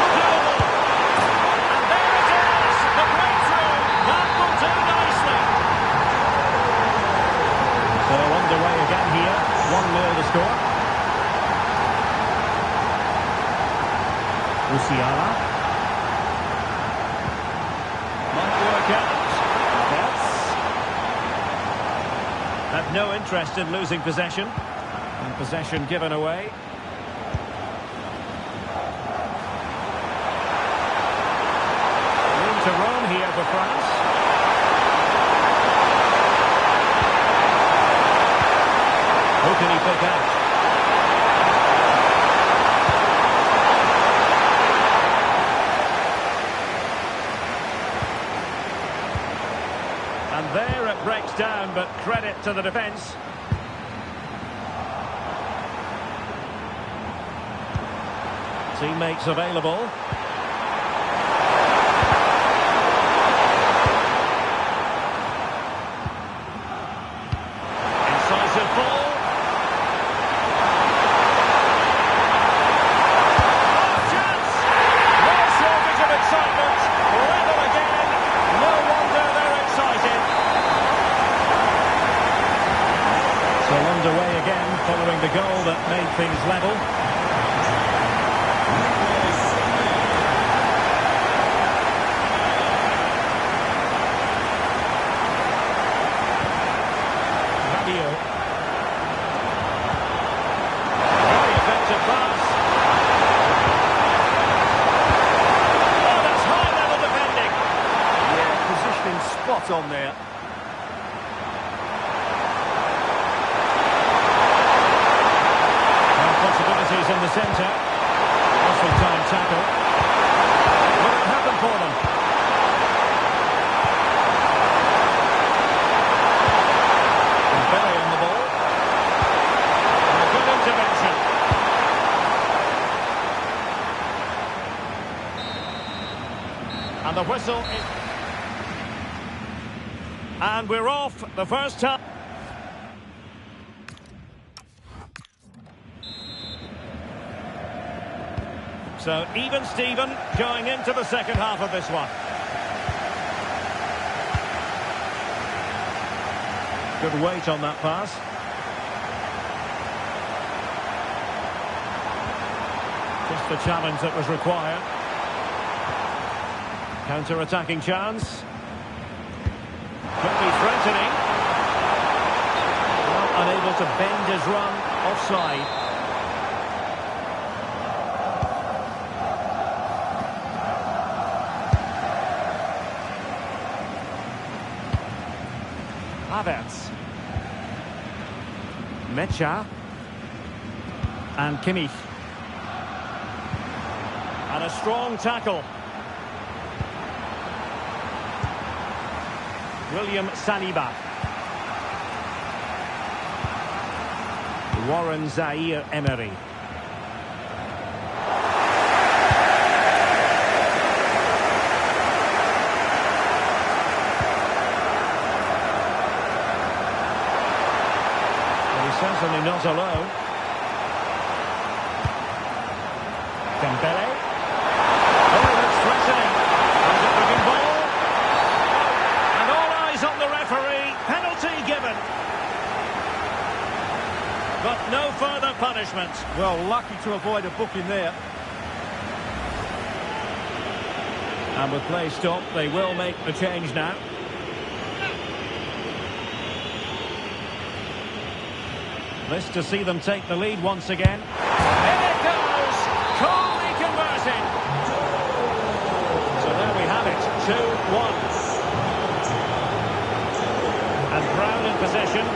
Still doable. And there it is, the breakthrough. That will do nicely. So underway again here. 1-0 the score. Musiala. Have no interest in losing possession. And possession given away. Room to roam here for France. Who can he pick out? And there it breaks down, but credit to the defence. Teammates available. Incisive ball. Oh, chance! No shortage of excitement. Level again. No wonder they're excited. So underway again following the goal that made things level. Very effective pass. Oh, that's high-level defending. Yeah, positioning spot on there. No possibilities in the centre. Awful time tackle. Will it happen for them? Belly on the ball. And a good intervention. And the whistle is... And we're off the first time. So even Steven going into the second half of this one. Good weight on that pass. Just the challenge that was required. Counter-attacking chance. Could be threatening. Well, unable to bend his run. Offside. Havertz. Mecha. And Kimmich. And a strong tackle. William Saliba. Warren Zaïre-Emery. Certainly not alone. Dembele. Oh, that's threatening. Is it looking ball? And all eyes on the referee. Penalty given. But no further punishment. Well, lucky to avoid a booking there. And with play stopped, they will make the change now. This to see them take the lead once again. In it goes! Calmly converting. So there we have it, 2-1. And Brown in possession.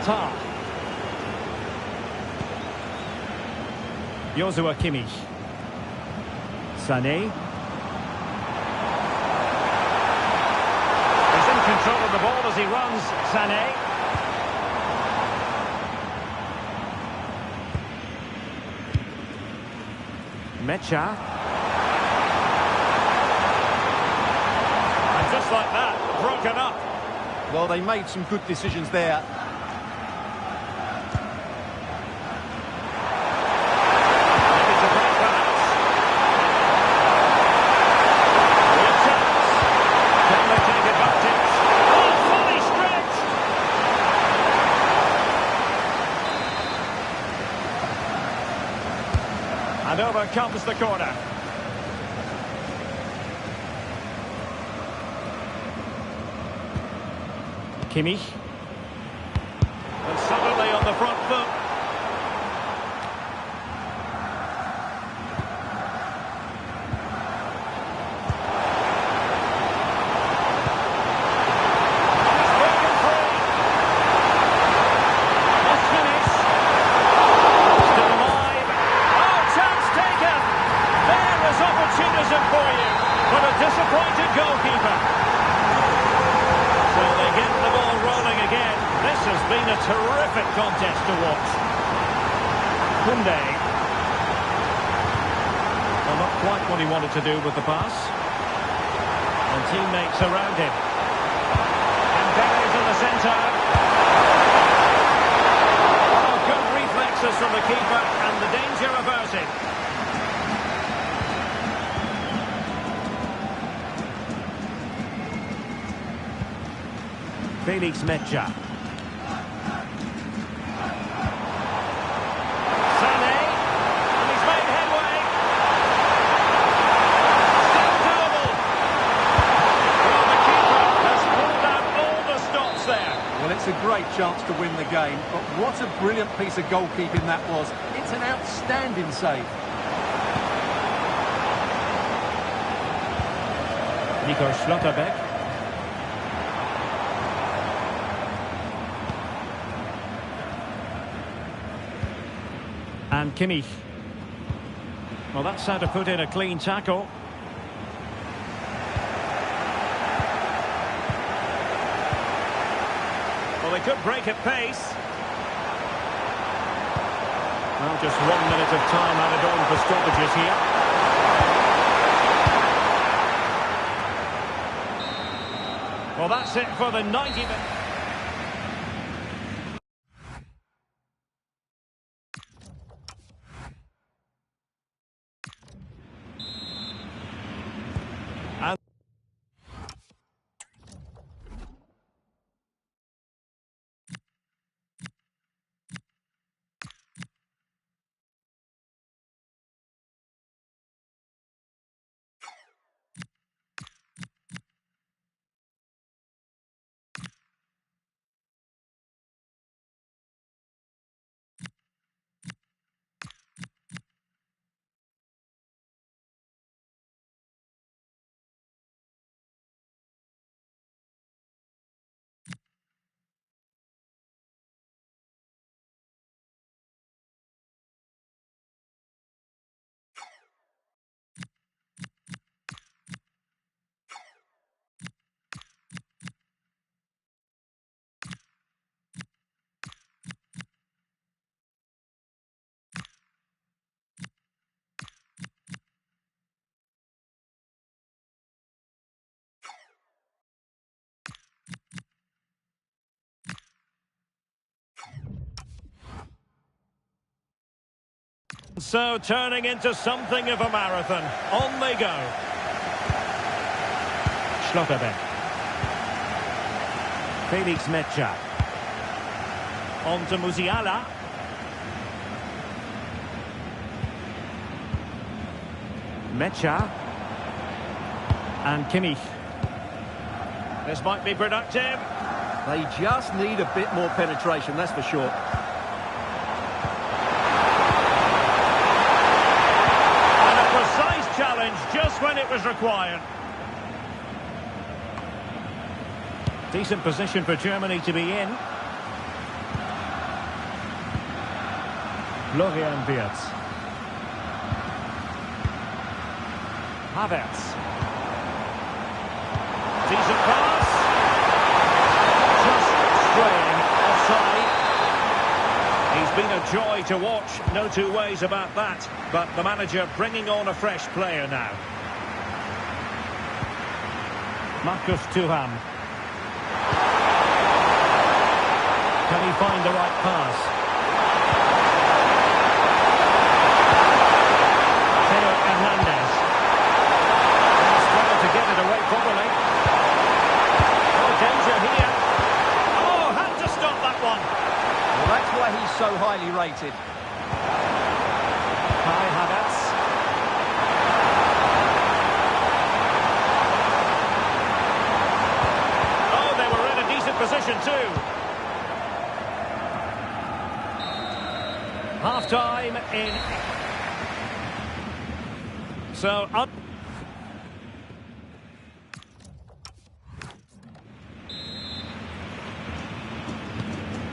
Tah. Joshua Kimmich. Sané. Control of the ball as he runs, Sané. Mecha. And just like that, broken up. Well, they made some good decisions there. And over comes the corner. Kimmich. And suddenly on the front foot. Still alive. Oh, chance taken. There optimism for you, but a disappointed goalkeeper. So they get the ball rolling again. This has been a terrific contest to watch. Koundé. Well, not quite what he wanted to do with the pass. And teammates around him. And Perez in the centre. Oh, good reflexes from the keeper, and the danger averted. Felix Mecha. Sané. And he's made headway. Still doable. Well, the keeper has pulled out all the stops there. Well, it's a great chance to win the game, but what a brilliant piece of goalkeeping that was. It's an outstanding save. Nico Schlotterbeck. And Kimmich. Well, that's how to put in a clean tackle. Well, they could break at pace. Well, just 1 minute of time added on for stoppages here. Well, that's it for the 90 minutes. So turning into something of a marathon. On they go. Schlotterbeck. Felix Mecha. On to Musiala. Mecha. And Kimmich. This might be productive. They just need a bit more penetration, that's for sure. Challenge just when it was required. Decent position for Germany to be in. Florian Wirtz. Havertz. Decent pass. Just straying offside. He's been a joy to watch, no two ways about that. But the manager bringing on a fresh player now. Marcus Thuram. Can he find the right pass? Theo Hernandez. He's trying to get it away properly. Oh, danger here. Oh, had to stop that one. Well, that's why he's so highly rated. Kai Havertz. Oh, they were in a decent position too. Half-time in. So up.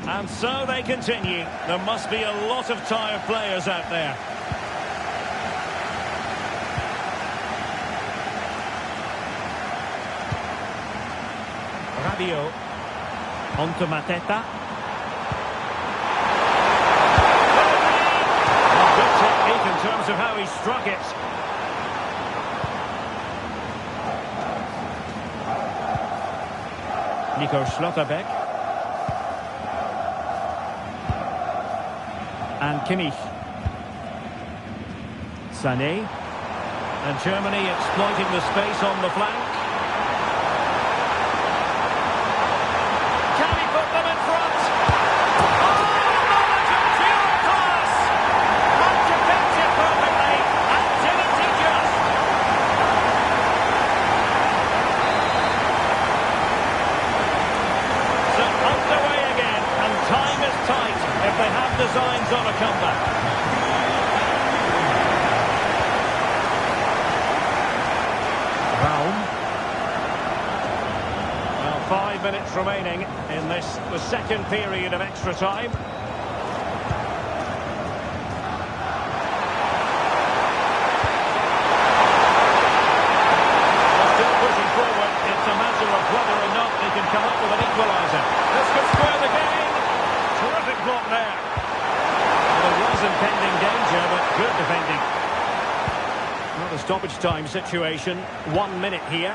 And so they continue. There must be a lot of tired players out there. Rabiot. On to Mateta. Good technique in terms of how he struck it. Nico Schlotterbeck. And Kimmich. Sané. And Germany exploiting the space on the flank. Can he put them in front? Oh, moment of pure class! Had to catch it perfectly, and didn't he just? So underway again, and time is tight if they have designs on a comeback. Well, 5 minutes remaining in the second period of extra time. They're still pushing forward. It's a matter of whether or not they can come up with an equaliser. This could square the game. Terrific block there. Well, there was impending danger, but good defending. Not a stoppage time situation. 1 minute here.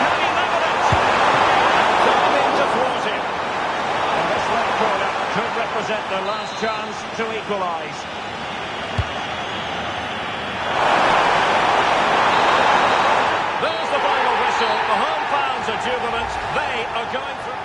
Can he level it? And diving to thwart him. And this red corner could represent their last chance to equalise. There's the final whistle. The home fans are jubilant. They are going through.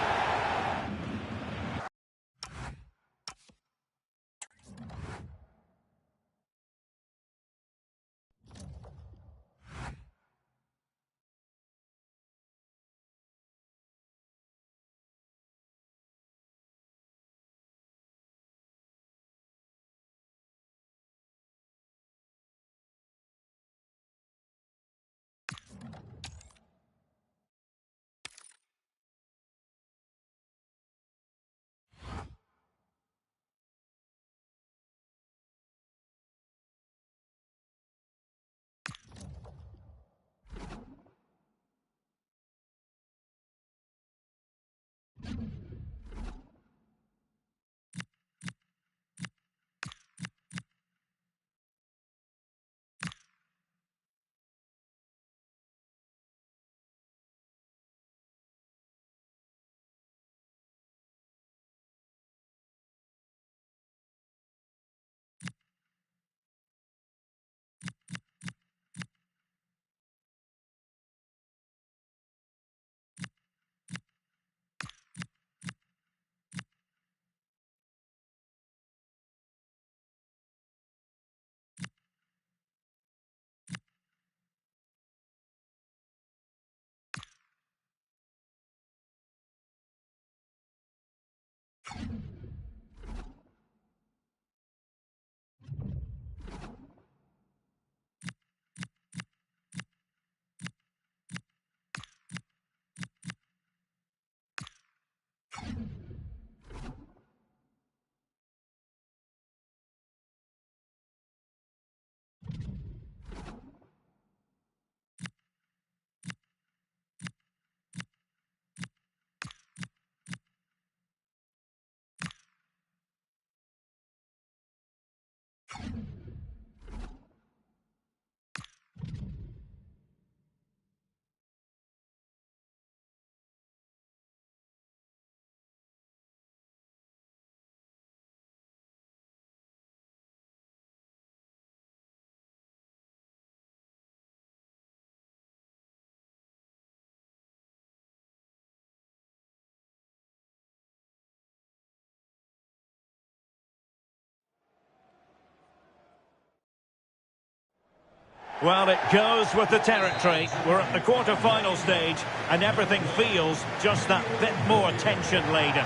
Well, it goes with the territory. We're at the quarter-final stage, and everything feels just that bit more tension-laden.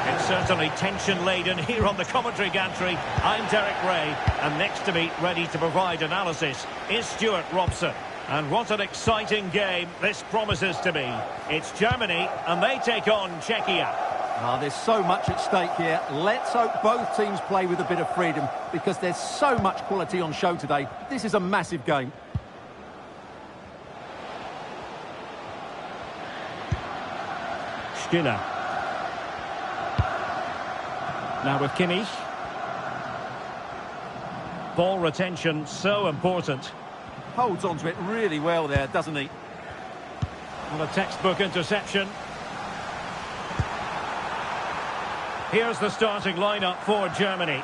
It's certainly tension-laden here on the commentary gantry. I'm Derek Ray, and next to me, ready to provide analysis, is Stuart Robson. And what an exciting game this promises to be. It's Germany, and they take on Czechia. There's so much at stake here. Let's hope both teams play with a bit of freedom because there's so much quality on show today. This is a massive game. Müller. Now with Kimmich. Ball retention so important. Holds on to it really well there, doesn't he? And a textbook interception. Here's the starting lineup for Germany.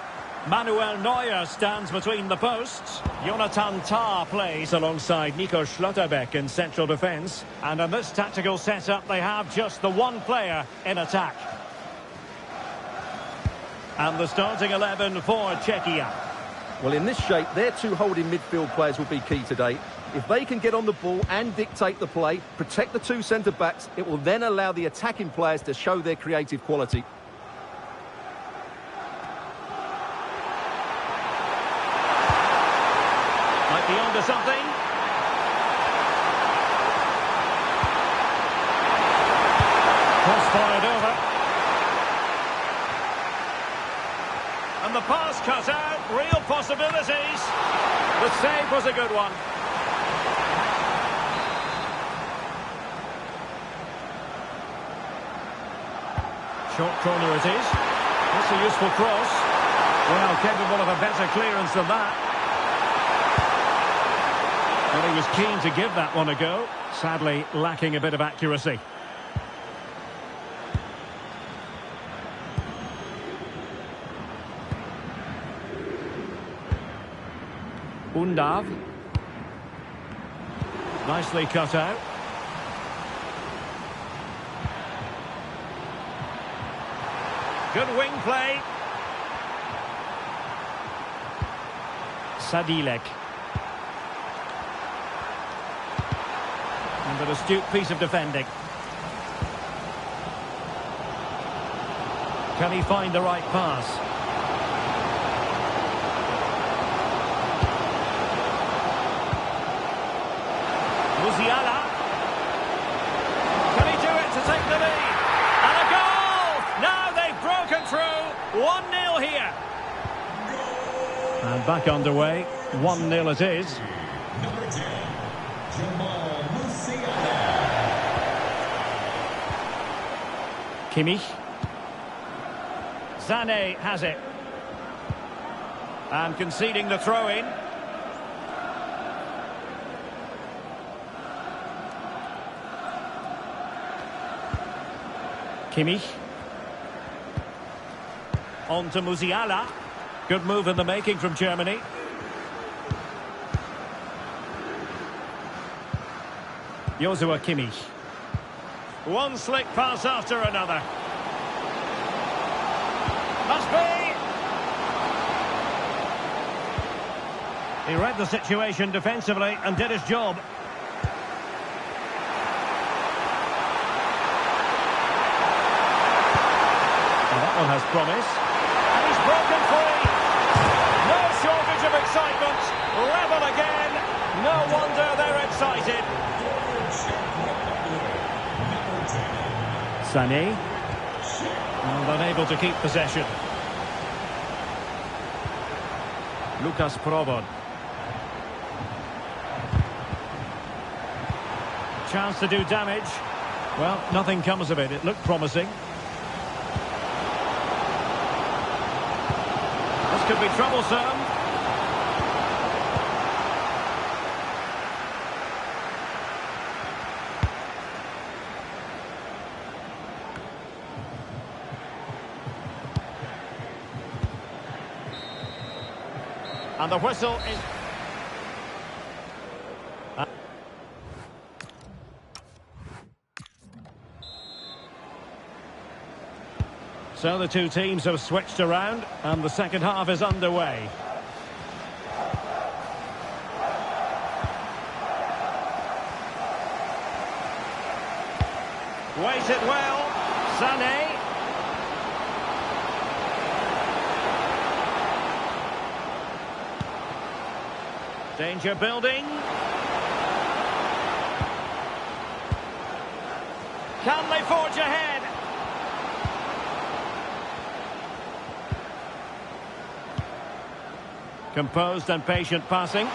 Manuel Neuer stands between the posts. Jonathan Tah plays alongside Nico Schlotterbeck in central defence. And in this tactical setup, they have just the one player in attack. And the starting 11 for Czechia. Well, in this shape, their two holding midfield players will be key today. If they can get on the ball and dictate the play, protect the two centre-backs, it will then allow the attacking players to show their creative quality. Might be onto something. Cross-fired over. And the pass cut out. Real possibilities. The save was a good one. Short corner it is. That's a useful cross. Well, capable of a better clearance than that. Well, he was keen to give that one a go. Sadly, lacking a bit of accuracy. Undav. Nicely cut out. Good wing play. Sadilek. And an astute piece of defending. Can he find the right pass? Musiala. Can he do it to take the lead? And a goal! Now they've broken through. 1-0 here. And back underway. 1-0 it is. Number 10, Jamal Musiala. Kimmich. Sané has it. And conceding the throw-in. Kimmich. On to Musiala. Good move in the making from Germany. Joshua Kimmich. One slick pass after another. Must be. He read the situation defensively and did his job. That one has promise. And he's broken free. No shortage of excitement. Level again. No wonder they're excited. Sané. And unable to keep possession. Lukas Probod. Chance to do damage. Well, nothing comes of it. It looked promising. This could be troublesome. And the whistle is... So the two teams have switched around and the second half is underway. Weighted well. Sané. Danger building. Can they forge ahead? Composed and patient passing.